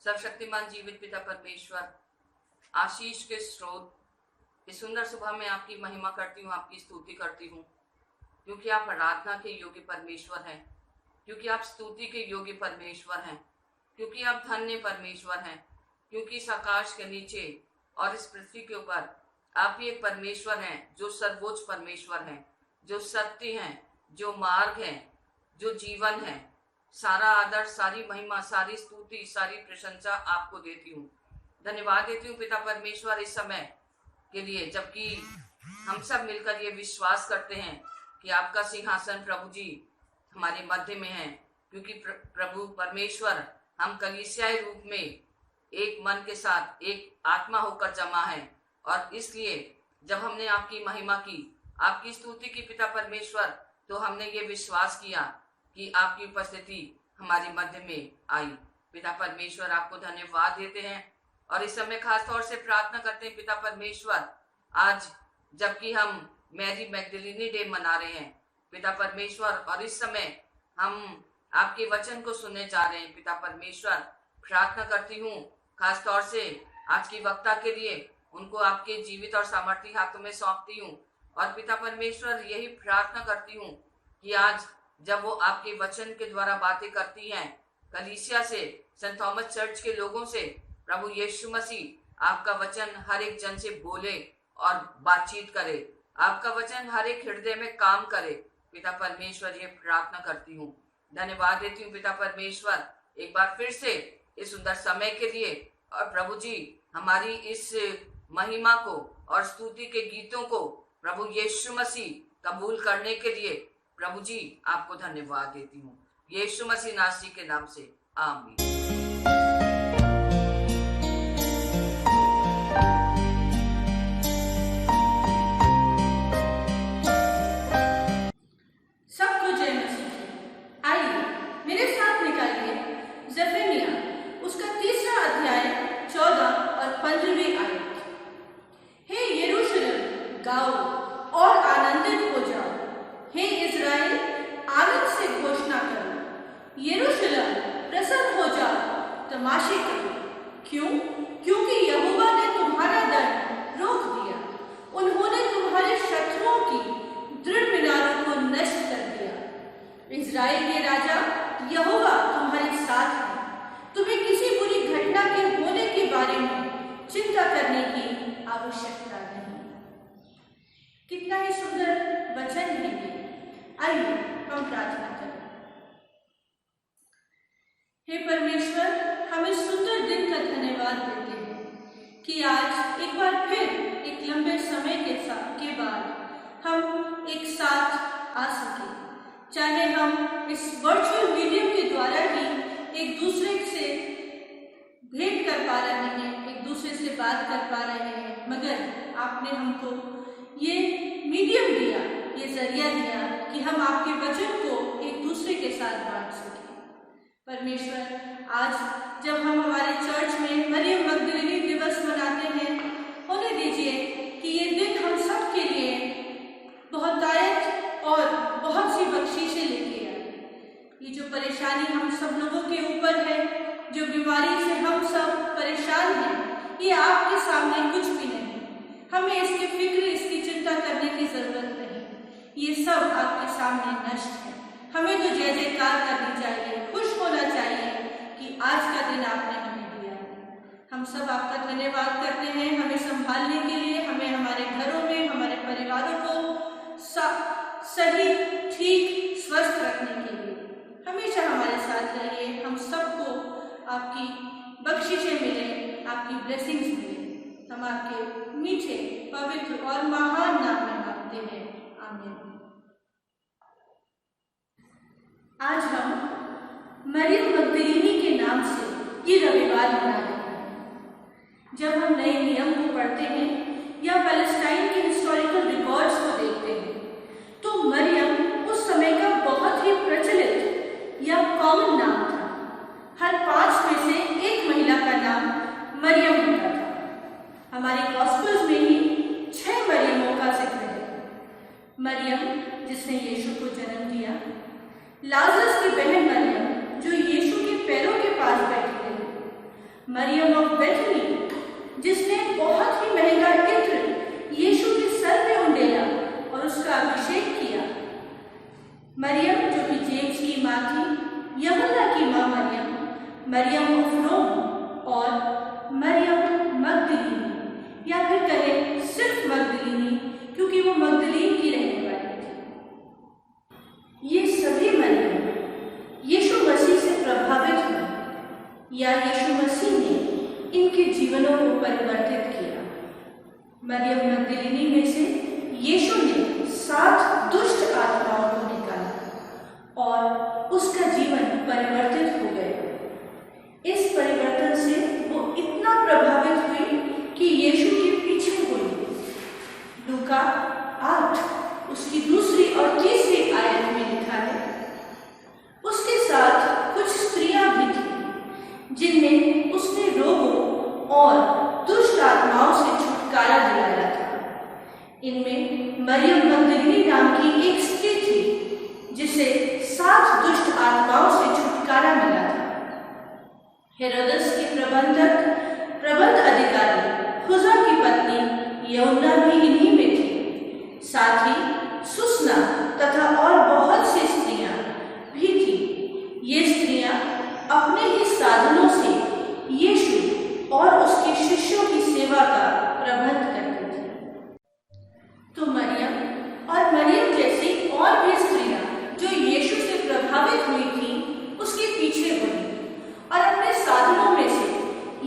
सर्वशक्तिमान जीवित पिता परमेश्वर, आशीष के स्रोत, इस सुंदर सुबह में आपकी महिमा करती हूँ, आपकी स्तुति करती हूँ, क्योंकि आप आराधना के योग्य परमेश्वर हैं, क्योंकि आप स्तुति के योग्य परमेश्वर हैं, क्योंकि आप धन्य परमेश्वर हैं। क्योंकि इस आकाश के नीचे और इस पृथ्वी के ऊपर आप ही एक परमेश्वर हैं जो सर्वोच्च परमेश्वर हैं, जो सत्य हैं, जो मार्ग हैं, जो जीवन है। सारा आदर, सारी महिमा, सारी स्तुति, सारी प्रशंसा आपको देती हूँ। धन्यवाद देती हूँ पिता परमेश्वर इस समय के लिए, जबकि हम सब मिलकर ये विश्वास करते हैं कि आपका सिंहासन प्रभु जी हमारे मध्य में है, क्योंकि प्रभु परमेश्वर हम कलीसियाई रूप में एक मन के साथ एक आत्मा होकर जमा है, और इसलिए जब हमने आपकी महिमा की, आपकी स्तुति की पिता परमेश्वर, तो हमने ये विश्वास किया कि आपकी उपस्थिति हमारी मध्य में आई। पिता परमेश्वर आपको धन्यवाद देते हैं और इस समय खास तौर से प्रार्थना करते हैं पिता परमेश्वर, आज जबकि हम मैरी मैगदलिनी डे मना रहे हैं पिता परमेश्वर, और इस समय हम आपके वचन को सुनने जा रहे हैं पिता परमेश्वर, प्रार्थना करती हूँ खास तौर से आज की वक्ता के लिए, उनको आपके जीवित और सामर्थी हाथों में सौंपती हूँ। और पिता परमेश्वर यही प्रार्थना करती हूँ कि आज जब वो आपके वचन के द्वारा बातें करती हैं कलीसिया से, सेंट थॉमस चर्च के लोगों से, प्रभु यीशु मसीह आपका वचन हर एक जन से बोले और बातचीत करे, आपका वचन हर एक हृदय में काम करे। पिता परमेश्वर ये प्रार्थना करती हूँ, धन्यवाद देती हूँ पिता परमेश्वर एक बार फिर से इस सुंदर समय के लिए। और प्रभु जी हमारी इस महिमा को और स्तुति के गीतों को प्रभु यीशु मसीह कबूल करने के लिए प्रभु जी आपको धन्यवाद देती हूँ, यीशु मसीह नासरी के नाम से, आमीन। सबको जय मसीह। आइए मेरे साथ निकालिए ज़ेफनिया उसका 3 अध्याय 14 और 15वीं आयत। हे यरूशलेम गाओ और आनंदित हो जाओ, हे इज़राइल आनंद से घोषणा करो, यरूशलेम प्रसन्न हो जाओ, तमाशे करो। क्यों? क्योंकि यहोवा ने तुम्हारा दंड रोक दिया, उन्होंने तुम्हारे शत्रुओं की दृढ़ मीनारों को नष्ट कर दिया। इज़राइल के राजा यहोवा तुम्हारे साथ है, तुम्हें किसी बुरी घटना के होने के बारे में चिंता करने की आवश्यकता नहीं। कितना ही सुंदर वचन है ये। आइए हम प्रार्थना करें। हे परमेश्वर, हम इस सुंदर दिन का धन्यवाद देते हैं कि आज एक बार फिर एक लंबे समय के बाद हम एक साथ आ सके, चाहे हम इस वर्चुअल मीडियम के द्वारा ही एक दूसरे से भेंट कर पा रहे हैं, एक दूसरे से बात कर पा रहे हैं, मगर आपने हमको ये मीडियम दिया, ये जरिया दिया कि हम आपके वचन को एक दूसरे के साथ बांट सकें। परमेश्वर, आज जब हम हमारे चर्च में मरियम मगदलिनी दिवस मनाते हैं, होने दीजिए कि ये दिन हम सब के लिए बहुतायत और बहुत सी बख्शीशें लेके आए। ये जो परेशानी हम सब लोगों के ऊपर है, जो बीमारी से हम सब परेशान हैं, ये आपके सामने कुछ भी नहीं। हमें इसकी फिक्र, इसकी चिंता करने की जरूरत नहीं, ये सब आपके सामने नष्ट है। हमें तो जय जयकार करनी चाहिए, खुश होना चाहिए कि आज का दिन आपने हमें दिया है। हम सब आपका धन्यवाद करते हैं हमें संभालने के लिए, हमें हमारे घरों में, हमारे परिवारों को सही, ठीक, स्वस्थ रखने के लिए। हमेशा हमारे साथ रहिए। हम सबको आपकी बख्शिशें मिले, आपकी ब्लेसिंग्स मिले। हम आपके मीठे, पवित्र और महान नाम में मांगते हैं, आमीन। आज हम मरियम मगदलिनी के नाम से ये रविवार मना रहे हैं। जब हम नए नियम को पढ़ते हैं या पैलेस्टाइन के हिस्टोरिकल रिकॉर्ड्स को देखते हैं, तो मरियम उस समय का बहुत ही प्रचलित या कॉमन नाम था। हर 5 में से एक महिला का नाम मरियम होता था। हमारे गॉस्पेल्स में ही 6 मरियमों का जिक्र है। मरियम जिसने यीशु को जन्म दिया, लाजरस की बहन मरियम जो यीशु के पैरों के पास बैठी रही, मरियम ऑफ बेथनी जिसने बहुत ही महंगा इत्र यीशु के सर पे उंडेला और उसका अभिषेक किया, मरियम जो कि जेम्स की माँ थी, यहूदा की माँ मरियम, मरियम ऑफ रोम, और या यीशु मसीह ने इनके जीवनों को परिवर्तित किया। मरियम मगदलिनी में से यीशु ने 7 दुष्ट आत्माओं को निकाला और उसका जीवन परिवर्तित हो गया। इस परिवर्तन से वो इतना प्रभावित हुई कि यीशु के पीछे हुई। लूका 8 उसकी दूसरी और तीसरी आयत में लिखा है, उसके साथ कुछ स्त्रियां भी थीं जिन्हें उसने रोगों और दुष्ट आत्माओं से छुटकारा दिलाया था। इनमें मरियम मगदलिनी नाम की एक स्त्री थी जिसे 7 दुष्ट आत्माओं से छुटकारा मिला था। हेरोदस के प्रबंध अधिकारी खुजा की पत्नी यहुन्ना भी इन्हीं में थी। साथ ही सुसना तथा और बहुत सी स्त्रियां भी थी। ये स्त्रियां अपने ही साधनों से यीशु और उसके शिष्यों की सेवा का प्रबंध करती थी। तो मरियम जैसी और भी स्त्रियां जो यीशु से प्रभावित हुई थी उसके पीछे बढ़ी और अपने साधनों में से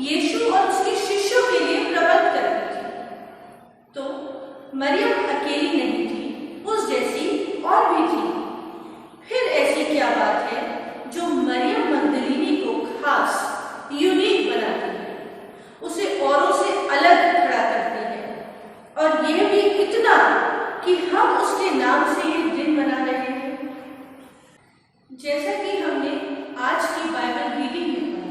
यीशु और उसके शिष्यों के लिए प्रबंध करती थी। तो मरियम अकेली नहीं थी, उस जैसी और भी थी। फिर ऐसी क्या बात है जो मरियम मगदलिनी को खास, यूनिक बनाती है, उसे औरों से अलग खड़ा करती है, और यह भी इतना कि हम उसके नाम से ये दिन मना रहे हैं। जैसा कि हमने आज की बाइबल रीडिंग में पढ़ा,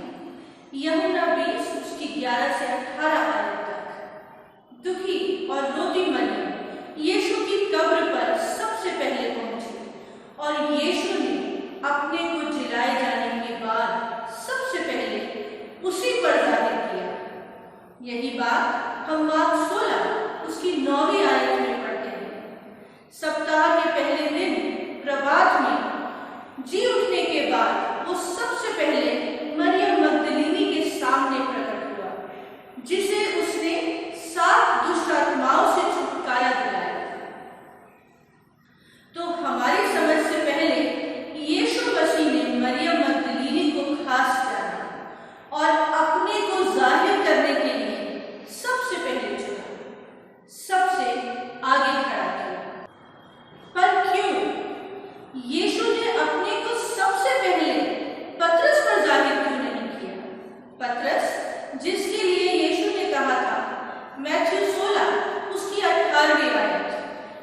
यूहन्ना 20 उसकी 11 से 18 आयत तक दुखी और रोती मरियम यीशु की कब्र पर सबसे पहले पहुंची और यीशु ने अपने को जिलाए जाने के बाद सबसे पहले उसी पर जाहिर किया। यही बात हम मार्क 16 उसकी 9वीं आयत में पढ़ते हैं। सप्ताह के पहले दिन प्रभात में जी उठने के बाद वो सबसे पहले मरियम मगदलिनी के सामने प्रकट हुआ, जिसे उसने 7 दुष्ट आत्माओं से छुटकारा दिलाया। तो हमारी समझ से पहले यीशु मसीह ने मरियम मगदलिनी को खास जाना और अपने को जाहिर करने के लिए सबसे पहले चुना, सबसे आगे खड़ा किया। पर क्यों यीशु ने अपने को सबसे पहले पतरस पर जाहिर क्यों नहीं किया? पतरस जिसके लिए यीशु ने कहा था, मैथ्यू 16 उसकी 18वीं आयत,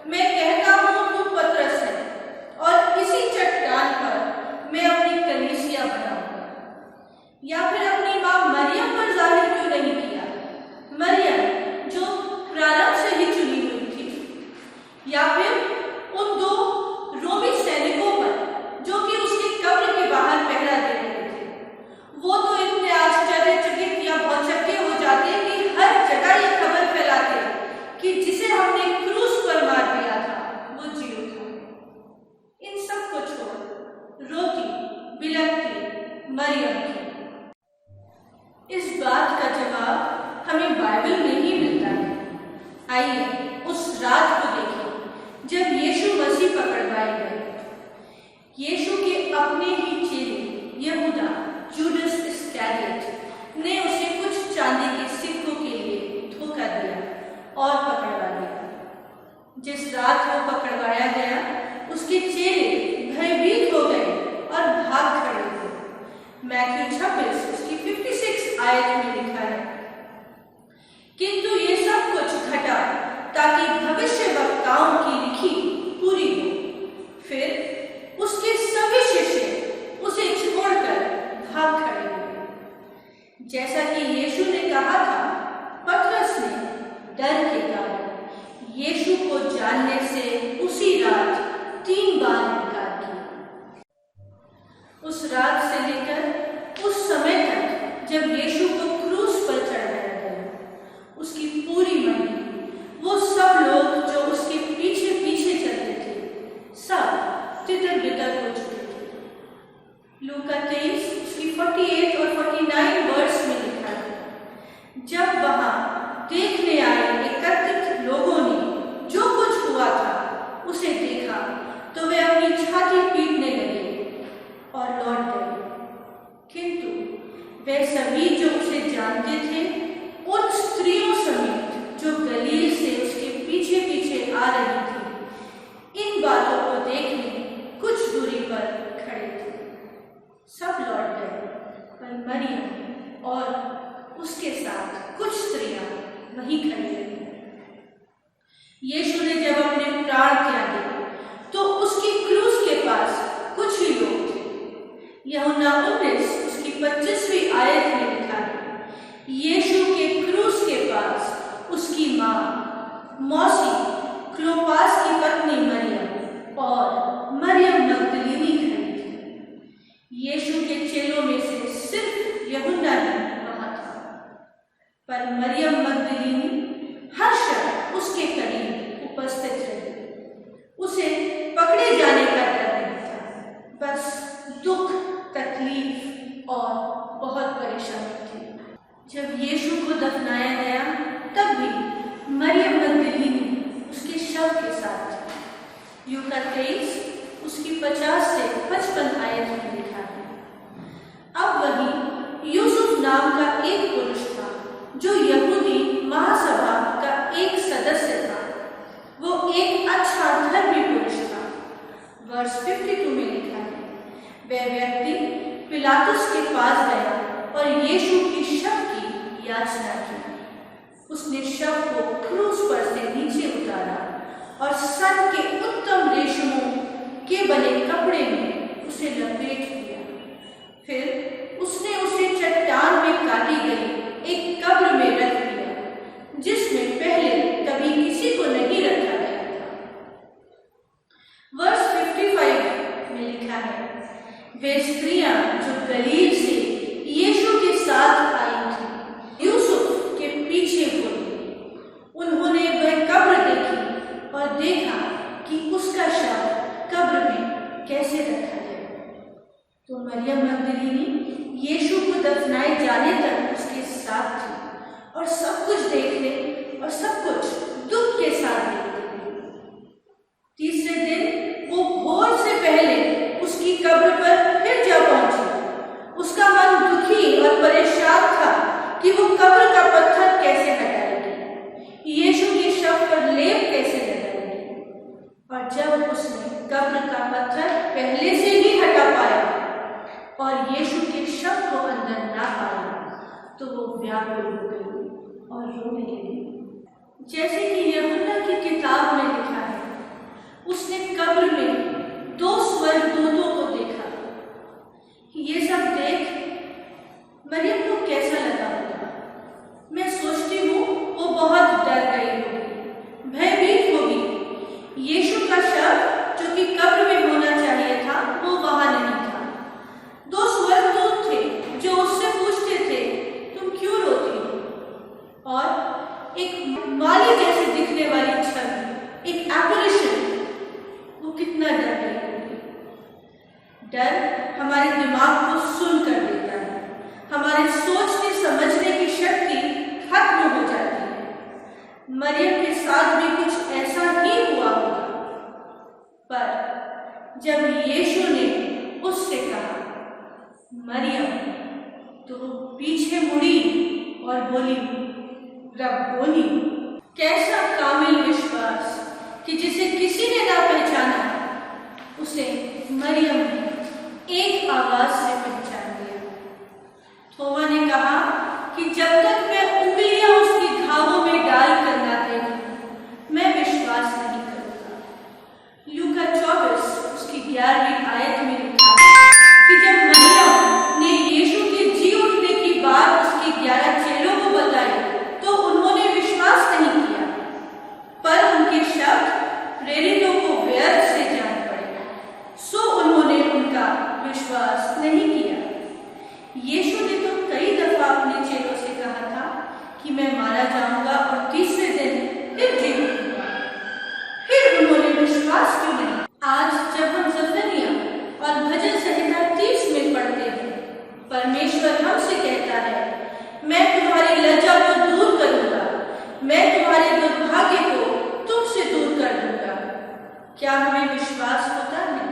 मैं कहता हूं तू पतरस है और इसी चट्टान पर मैं अपनी कलीसिया बनाऊंगा। या फिर अपनी मां मरियम पर जाहिर क्यों नहीं किया? मरियम जो प्रारंभ से ही चुनी हुई थी। या फिर उन 2 रोमी सैनिकों पर जो कि उसकी कब्र के बाहर पहरा दे रहे थे। वो तो इतने आश्चर्यचकित या भौचक्के हो जाते कि हर जगह ये खबर फैलाते कि जिसे हमने क्रूस पर मार दिया था वो जी उठा। इन सब को छोड़ रोती बिलखती मरियम की। इस बात का जवाब हमें बाइबल में ही मिलता है। आइए उस रात को देखें जब यीशु मसीह पकड़वाए गए। यीशु के अपने ही चेले यहूदा जूडस इस्करियोत ने उसे कुछ चांदी के सिक्कों के लिए धोखा दिया और पकड़वा दिया। जिस रात वो पकड़वाया गया उसके चेले भयभीत हो गए और भाग खड़े हुए। मैथ्यू 26 उसकी 56 आयत में लिखा है, किंतु ये सब कुछ घटा ताकि भविष्यवक्ताओं की लिखी पूरी हो। फिर उसके सभी शिष्य उसे छोड़कर भाग खड़े हुए। जैसा कि यीशु ने कहा था, पतरस ने डर के कारण यीशु को जानने से उसी रात 3 बार इनकार किया। उस रात से लेकर उस समय तक जब यीशु को क्रूस पर चढ़ाया गया, उसकी पूरी मंडली, वो सब लोग जो उसके पीछे पीछे चलते थे, सब तितर बितर हो चुके थे। लूका 23 उसकी 48 और 49 वर्ष में लिखा है, जब वहां देखने आए एकत्रित लोगों ने जो कुछ हुआ था उसे देखा तो वे अपनी छाती पीटने लगे और लौट गए। किंतु वे सभी जो उसे जानते थे, उन स्त्रियों समेत जो गलील से उसके पीछे पीछे आ रही थी, इन बातों को देखने कुछ दूरी पर खड़े थे। सब लौट गए, पर मरियम और उसके साथ कुछ स्त्रियां वहीं खड़ी रही। यीशु ने जब अपने प्राण त्यागे तो उसकी क्रूस के पास कुछ ही लोग थे। यूहन्ना 19 उसकी 25वीं आयत में लिखा है, यीशु के क्रूस के पास उसकी माँ, मौसी क्लोपास की पत्नी मरियम और मरियम मगदलीनी खड़ी थी। यीशु के चेलों में से सिर्फ यूहन्ना ही वहां था, पर मरियम मगदलीनी हर शख्स उसके करीब उपस्थित रही। उसे पकड़े जाने का डर नहीं था, बस दुख, तकलीफ और बहुत परेशानी थी। जब यीशु को दफनाया गया तब भी मरियम मगदलीनी उसके शव के साथ थी। यूहन्ना 23 उसकी 50 से 55 आयत में लिखा है। अब वही यूसुफ नाम का एक पुरुष था जो यहूदी महासभा का एक सदस्य था। वो एक अच्छा धर्मी पुरुष था। वर्ष 52 में लिखा है, वह व्यक्ति पिलातुस के पास गया और यीशु की शव की याचना की। उसने शव को क्रूस पर से नीचे उतारा और सन के उत्तम रेशमों के बने कपड़े में उसे लपेट दिया। फिर उसने उसे चट्टान में काटी गई एक कब्र में रख दिया, जिसमें पहले कभी किसी को नहीं रखा गया था। वर्ष 55 में लिखा है, वे स्त्रियां जो गलील से यीशु के साथ आई थी, यूसुफ के पीछे बोली। उन्होंने वह कब्र देखी और देखा कि उसका शव कब्र में कैसे रखा गया। तो मरियम मगदलीनी यीशु को दफनाए जाने तक उसके साथ थी और सब कुछ देखने और सब कुछ दुख के साथ देखते थे। तीसरे दिन वो भोर से पहले उसकी कब्र पर फिर जा पहुंची। उसका मन दुखी और परेशान था कि वो कब्र का पत्थर कैसे हटाएगी, यीशु के शव पर लेप कैसे लगाएगी। और जब उसने कब्र का पत्थर पहले से ही हटा पाया और यीशु के शव को अंदर ना पाया, तो वो व्याकुल हो गई और रोने लगी। जैसे कि यूहन्ना की किताब में लिखा है, उसने कब्र में 2 स्वर्गदूतों को देखा। ये सब देख मरियम को कैसा लगा होगा? मैं सोचती हूँ वो बहुत डर गई होगी, भयभीत होगी। यीशु का शव जो कि कब्र में होना चाहिए था, वो वहां नहीं था। 2 स्वर्गदूत थे जो उससे पूछते थे, तुम क्यों रोती हो? और एक माली जैसे दिखने वाली छवि, एक एपरिशन, वो कितना डर गई होगी। डर हमारे दिमाग को सुन कर देता है, हमारे सोचने समझने की शक्ति खत्म हो जाती है। मरियम के साथ भी कुछ ऐसा ही हुआ होगा। पर जब यीशु ने उससे कहा, मरियम, तो पीछे मुड़ी और बोली, रब्बोनी। कैसा कामिल विश्वास कि जिसे किसी ने ना पहचाना, उसे मरियम ने एक आवाज से पहचान लिया। थोमा ने कहा कि जब तक मैं उंगलियां उसकी घावों में डाल कर ना देखूं, मैं विश्वास नहीं करूंगा। लूका 24 उसकी 11वीं आयत में लिखा है कि जब मरियम ने यीशु के जी उठने की बात उसके 11 चेलों को बताई, तो उन्होंने विश्वास नहीं किया, पर उनके शब्द प्रेरितों को व्यर्थ से जान पड़े, सो उन्होंने उनका विश्वास नहीं किया। यीशु ने तो कई दफा अपने चेलों से कहा था कि मैं मारा जाऊंगा और तीसरे दिन फिर जी उठूंगा, फिर उन्होंने विश्वास क्यों नहीं? आज जब हम जफनिया और भजन संहिता 30 में पढ़ते हैं, परमेश्वर हमसे कहता है, मैं तुम्हारी लज्जा को दूर करूंगा, मैं तुम्हारे दुर्भाग्य को तुमसे दूर कर दूंगा। क्या हमें विश्वास होता है?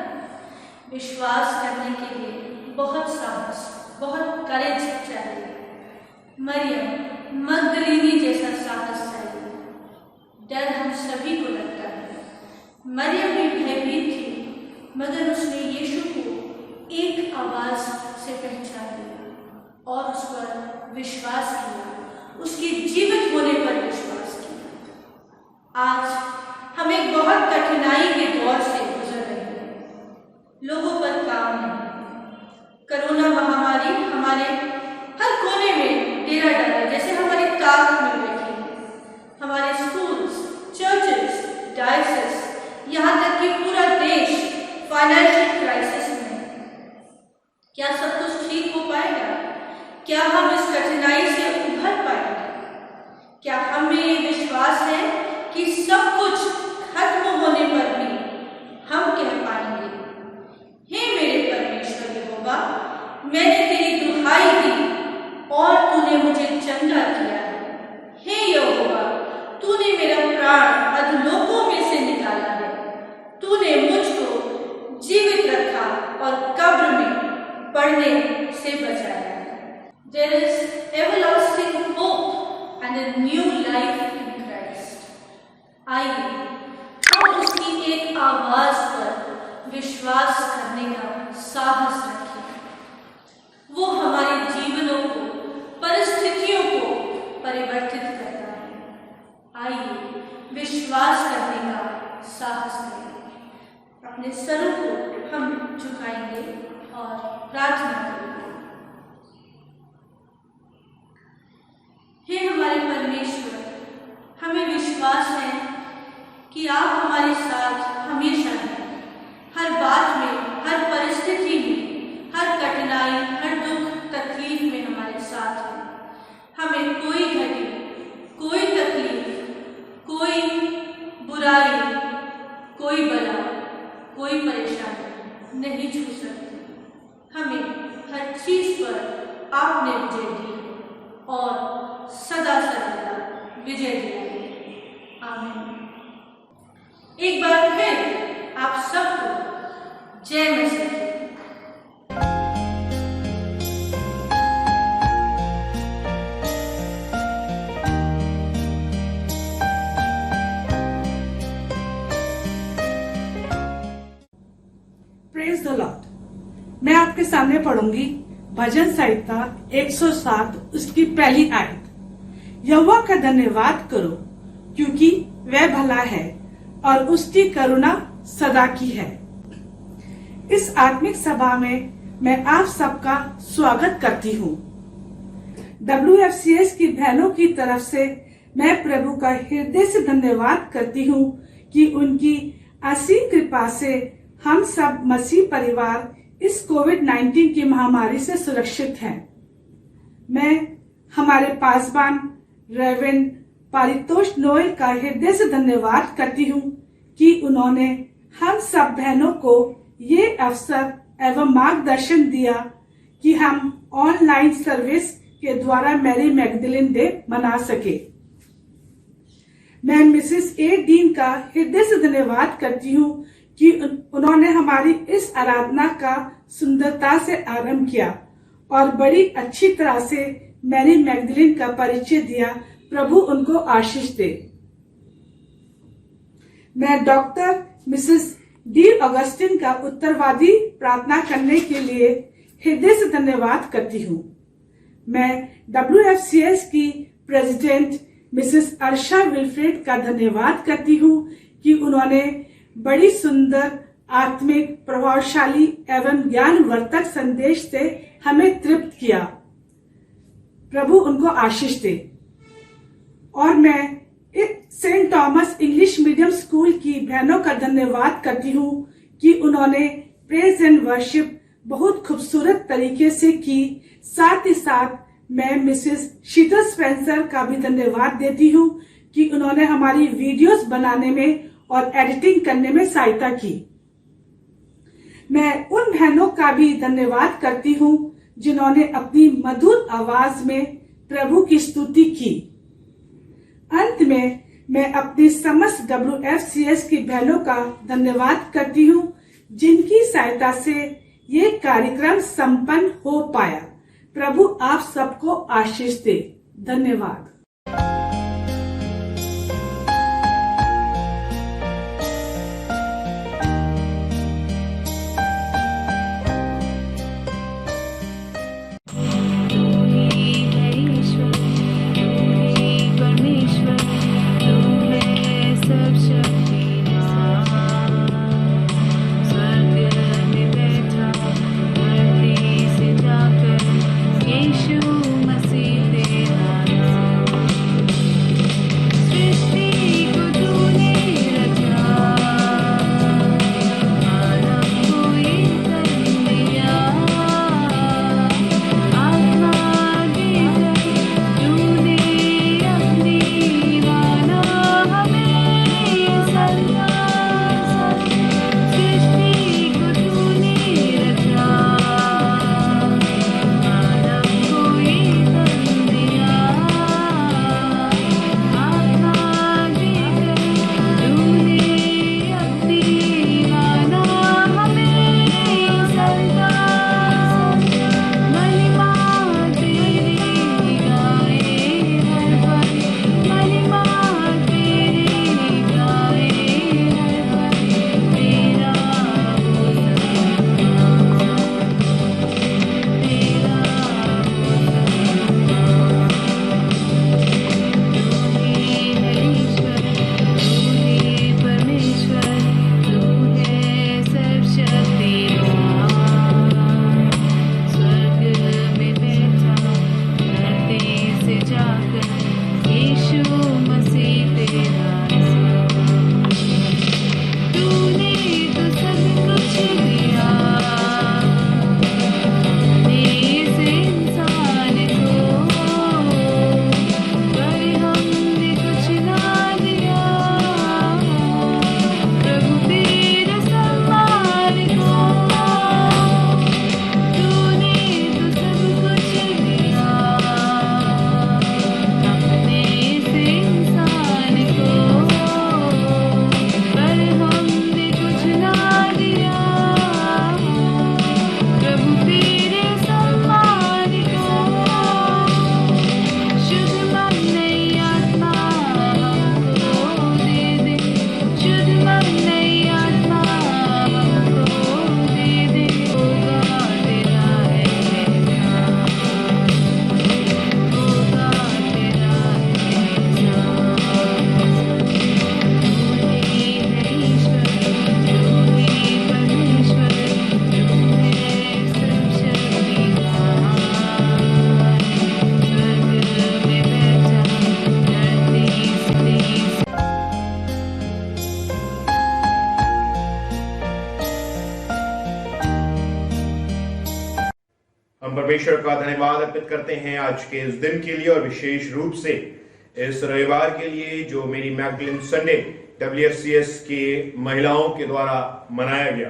विश्वास करने के लिए बहुत साहस, बहुत करेज चाहिए। यीशु को एक आवाज से पहचान लिया और उस पर विश्वास किया, उसके जीवित होने पर विश्वास किया। आज हम एक बहुत कठिनाई के दौर से गुजर रहे हैं। लोगों पर काम नहीं, कोरोना महामारी हमारे हर कोने में डेरा डाला, जैसे हमारे ताक में बैठी है। हमारे स्कूल्स, चर्चेस, डायसिस, यहाँ तक कि पूरा देश फाइनेंशियल क्राइसिस में है। क्या सब कुछ ठीक हो पाएगा? क्या हम इस कठिनाई से उभर पाएंगे? क्या हमें ये विश्वास है कि सब कुछ खत्म होने पर भी हम कह पाएंगे, हे मेरे परमेश्वर यहोवा, मैंने तेरी दुहाई दी और तूने मुझे चंगा किया है। हे यहोवा, तूने मेरा प्राण अधोलोकों में से निकाला है। तूने मुझको जीवित रखा और कब्र में पड़ने से बचाया। There is everlasting hope and a new life in Christ. आइए हम उसकी एक आवाज पर विश्वास करने का साहस रखें। वो हमारे जीवनों को, परिस्थितियों को परिवर्तित करता है। आइए विश्वास करने का साहस करें। अपने सरों को हम झुकाएंगे और प्रार्थना करेंगे। हे हमारे परमेश्वर, हमें विश्वास है कि आप हमारे साथ हमेशा हैं। हर बात में, हर परिस्थिति में, हर कठिनाई, हर दुख तकलीफ में हमारे साथ हैं। हमें कोई घटी, कोई तकलीफ, कोई बुराई, कोई बला, कोई परेशानी नहीं छू सकती। हमें हर चीज पर आपने विजय दी है और सदा सर्वदा विजय दिलाएंगे। आमीन। एक बार फिर आप सबको जय मसीह। Praise the Lord. मैं आपके सामने पढ़ूंगी भजन संहिता 107 उसकी पहली आयत। यहोवा का धन्यवाद करो क्योंकि वह भला है और उसकी करुणा सदा की है। इस आत्मिक सभा में मैं आप सबका स्वागत करती हूँ। WFCS की बहनों की तरफ से मैं प्रभु का हृदय से धन्यवाद करती हूँ कि उनकी असीम कृपा से हम सब मसीह परिवार इस कोविड-19 की महामारी से सुरक्षित हैं। मैं हमारे पासवान रेवेरेंड पारितोष नोएल का हृदय से धन्यवाद करती हूँ कि उन्होंने हम सब बहनों को ये अवसर एवं मार्गदर्शन दिया कि हम ऑनलाइन सर्विस के द्वारा मैरी मैगदलीन डे मना सके। मैं मिसेस ए डीन का हृदय से धन्यवाद करती हूँ कि उन्होंने हमारी इस आराधना का सुंदरता से आरंभ किया और बड़ी अच्छी तरह से मैरी मैगदलीन का परिचय दिया। प्रभु उनको आशीष दे। मैं डॉक्टर मिसेस डी ऑगस्टिन का उत्तरवादी प्रार्थना करने के लिए हृदय से धन्यवाद करती हूँ। मैं WFCS की प्रेसिडेंट मिसेस अर्शा विल्फ्रेड का धन्यवाद करती हूँ कि उन्होंने बड़ी सुंदर, आत्मिक, प्रभावशाली एवं ज्ञानवर्धक संदेश से हमें तृप्त किया। प्रभु उनको आशीष दे। और मैं saint Thomas English medium school की बहनों का धन्यवाद करती हूँ कि उन्होंने प्रेज एंड वर्शिप बहुत खूबसूरत तरीके से की। साथ ही साथ मैं मिसेस शीतल स्पेंसर का भी धन्यवाद देती हूँ कि उन्होंने हमारी वीडियोस बनाने में और एडिटिंग करने में सहायता की। मैं उन बहनों का भी धन्यवाद करती हूँ जिन्होंने अपनी मधुर आवाज में प्रभु की स्तुति की। अंत में मैं अपनी समस्त WFCS की बहनों का धन्यवाद करती हूँ जिनकी सहायता से ये कार्यक्रम संपन्न हो पाया। प्रभु आप सबको आशीष दे। धन्यवाद। परमेश्वर का धन्यवाद अर्पित करते हैं आज के इस दिन के लिए और विशेष रूप से इस रविवार के लिए जो मेरी मैगडलिन संडे WFCS की महिलाओं के द्वारा मनाया गया।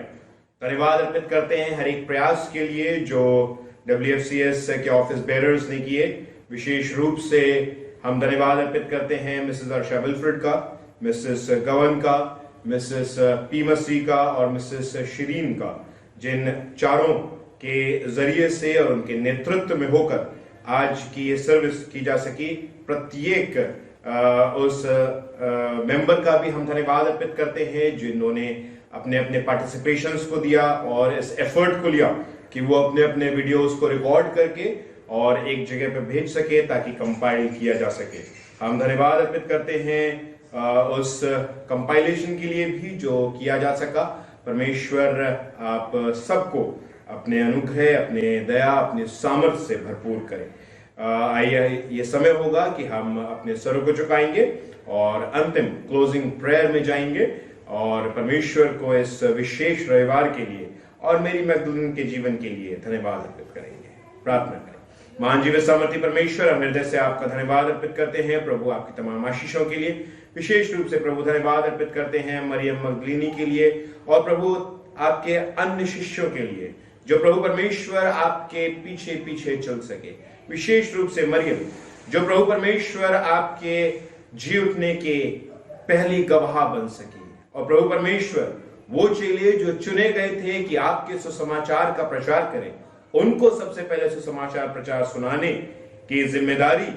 धन्यवाद अर्पित करते हैं हर एक प्रयास के लिए जो WFCS के ऑफिस बेरर्स ने किए। विशेष रूप से हम धन्यवाद अर्पित करते हैं मिसेस अर्शा विल्फ्रेड का, मिसेस गवन का, मिसेस पी मसी का और मिसेस शिरीन का, जिन चारों के जरिए से और उनके नेतृत्व में होकर आज की ये सर्विस की जा सकी। प्रत्येक उस मेंबर का भी हम धन्यवाद अर्पित करते हैं जिन्होंने अपने अपने पार्टिसिपेशंस को दिया और इस एफर्ट को लिया कि वो अपने अपने वीडियोस को रिकॉर्ड करके और एक जगह पे भेज सके ताकि कंपाइल किया जा सके। हम धन्यवाद अर्पित करते हैं उस कंपाइलेशन के लिए भी जो किया जा सका। परमेश्वर आप सबको अपने अनुग्रह, अपने दया, अपने सामर्थ्य से भरपूर करें। आइए ये समय होगा कि हम अपने सरों को झुकाएंगे और अंतिम क्लोजिंग प्रेयर में जाएंगे और परमेश्वर को इस विशेष रविवार के लिए और मेरी मैगडलिन के जीवन के लिए धन्यवाद अर्पित करेंगे। प्रार्थना करें। महान जीवित सामर्थी परमेश्वर, हम हृदय से आपका धन्यवाद अर्पित करते हैं प्रभु आपकी तमाम आशीषों के लिए। विशेष रूप से प्रभु धन्यवाद अर्पित करते हैं मरियम मगदलीनी के लिए और प्रभु आपके अन्य शिष्यों के लिए जो प्रभु परमेश्वर आपके पीछे पीछे चल सके। विशेष रूप से मरियम जो प्रभु परमेश्वर आपके जी उठने के पहली गवाह बन सकी और प्रभु परमेश्वर वो चेले जो चुने गए थे कि आपके सुसमाचार का प्रचार करें, उनको सबसे पहले सुसमाचार प्रचार सुनाने की जिम्मेदारी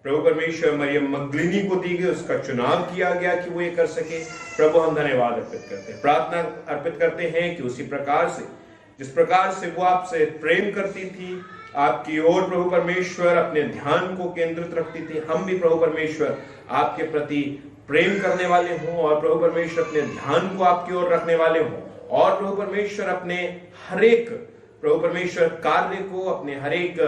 प्रभु परमेश्वर मरियम मगदलीनी को दी गई। उसका चुनाव किया गया कि वो ये कर सके। प्रभु हम धन्यवाद अर्पित करते हैं, प्रार्थना अर्पित करते हैं कि उसी प्रकार से जिस प्रकार से वो आपसे प्रेम करती थी, आपकी ओर प्रभु परमेश्वर अपने ध्यान को केंद्रित रखती थी, हम भी प्रभु परमेश्वर आपके प्रति प्रेम करने वाले हों और प्रभु परमेश्वर अपने ध्यान को आपकी ओर रखने वाले हों और प्रभु परमेश्वर अपने हरेक प्रभु परमेश्वर कार्य को, अपने हरेक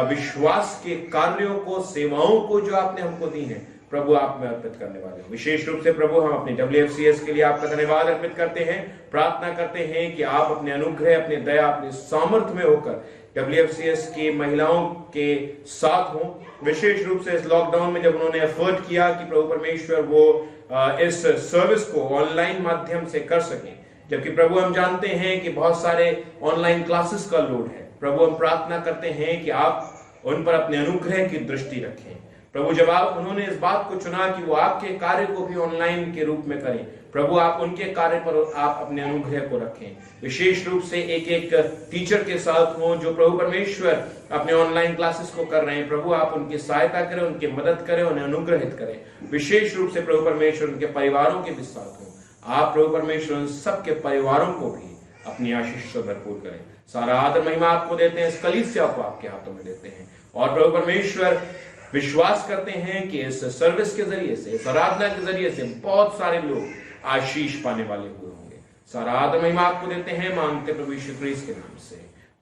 विश्वास के कार्यों को, सेवाओं को जो आपने हमको दी हैं प्रभु आप में अर्पित करने वाले हैं। विशेष रूप से प्रभु हम अपने WFCS के लिए आपका धन्यवाद अर्पित करते हैं। प्रार्थना करते हैं कि आप अपने अनुग्रह, अपने दया, अपने सामर्थ्य में होकर WFCS की महिलाओं के साथ हों। विशेष रूप से इस लॉकडाउन में जब उन्होंने एफर्ट किया कि प्रभु परमेश्वर वो इस सर्विस को ऑनलाइन माध्यम से कर सकें, जबकि प्रभु हम जानते हैं कि बहुत सारे ऑनलाइन क्लासेस का लोड है। प्रभु हम प्रार्थना करते हैं कि आप उन पर अपने अनुग्रह की दृष्टि रखें। प्रभु जब उन्होंने इस बात को चुना कि वो आपके कार्य को भी ऑनलाइन के रूप में करें, प्रभु आप उनके कार्य पर आप अपने अनुग्रह को रखें। विशेष रूप से एक एक टीचर के साथ हों जो प्रभु परमेश्वर अपने ऑनलाइन क्लासेस को कर रहे हैं। प्रभु आप उनकी सहायता करें, उनकी मदद करें, उन्हें अनुग्रहित करें। विशेष रूप से प्रभु परमेश्वर उनके परिवारों के भी साथ हों। आप प्रभु परमेश्वर उन सबके परिवारों को भी अपनी आशीष से भरपूर करें। सारा आदर महिमा आपको देते हैं, इस कलीसिया को आपके हाथों में देते हैं और प्रभु परमेश्वर विश्वास करते हैं कि इस सर्विस के जरिए से, इस आराधना के जरिए से बहुत सारे लोग आशीष पाने वाले हुए होंगे। सारा आदर महिमा आपको देते हैं, मांगते प्रभु यीशु क्रिस्त के नाम से,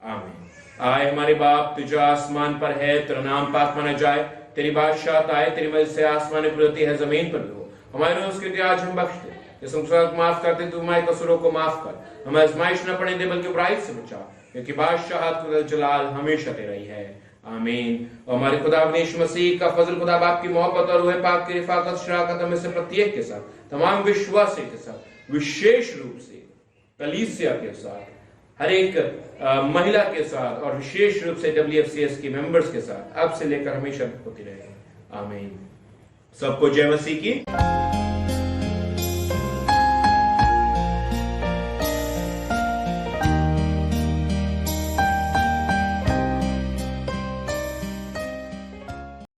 आमीन। आए हमारे बाप तुझा आसमान पर है, तेरा नाम पाक माना जाए, तेरी बादशाहत आए, तेरी मर्जी से आसमान में पृथ्वी है जमीन पर भी हो। हमारे रोज की आज हम बख्श दे, जैसे माफ करते तू हमारे कसूरों को माफ कर, हमें आजमाइश न पड़ने दे बल्कि बुराई से बचा, क्योंकि बादशाहत जलाल हमेशा तेरा ही है, आमीन। और हमारे खुदा यीशु मसीह का फजल, खुदा बाप की मोहब्बत और रूह पाक की रिफाकत शराकत हमें से प्रत्येक के साथ, तमाम विश्वासी के साथ, विशेष रूप से कलीसिया के साथ, हर एक महिला के साथ और विशेष रूप से WFCS के मेंबर्स के साथ अब से लेकर हमेशा होती रहेगी, आमीन। सबको जय मसीह की।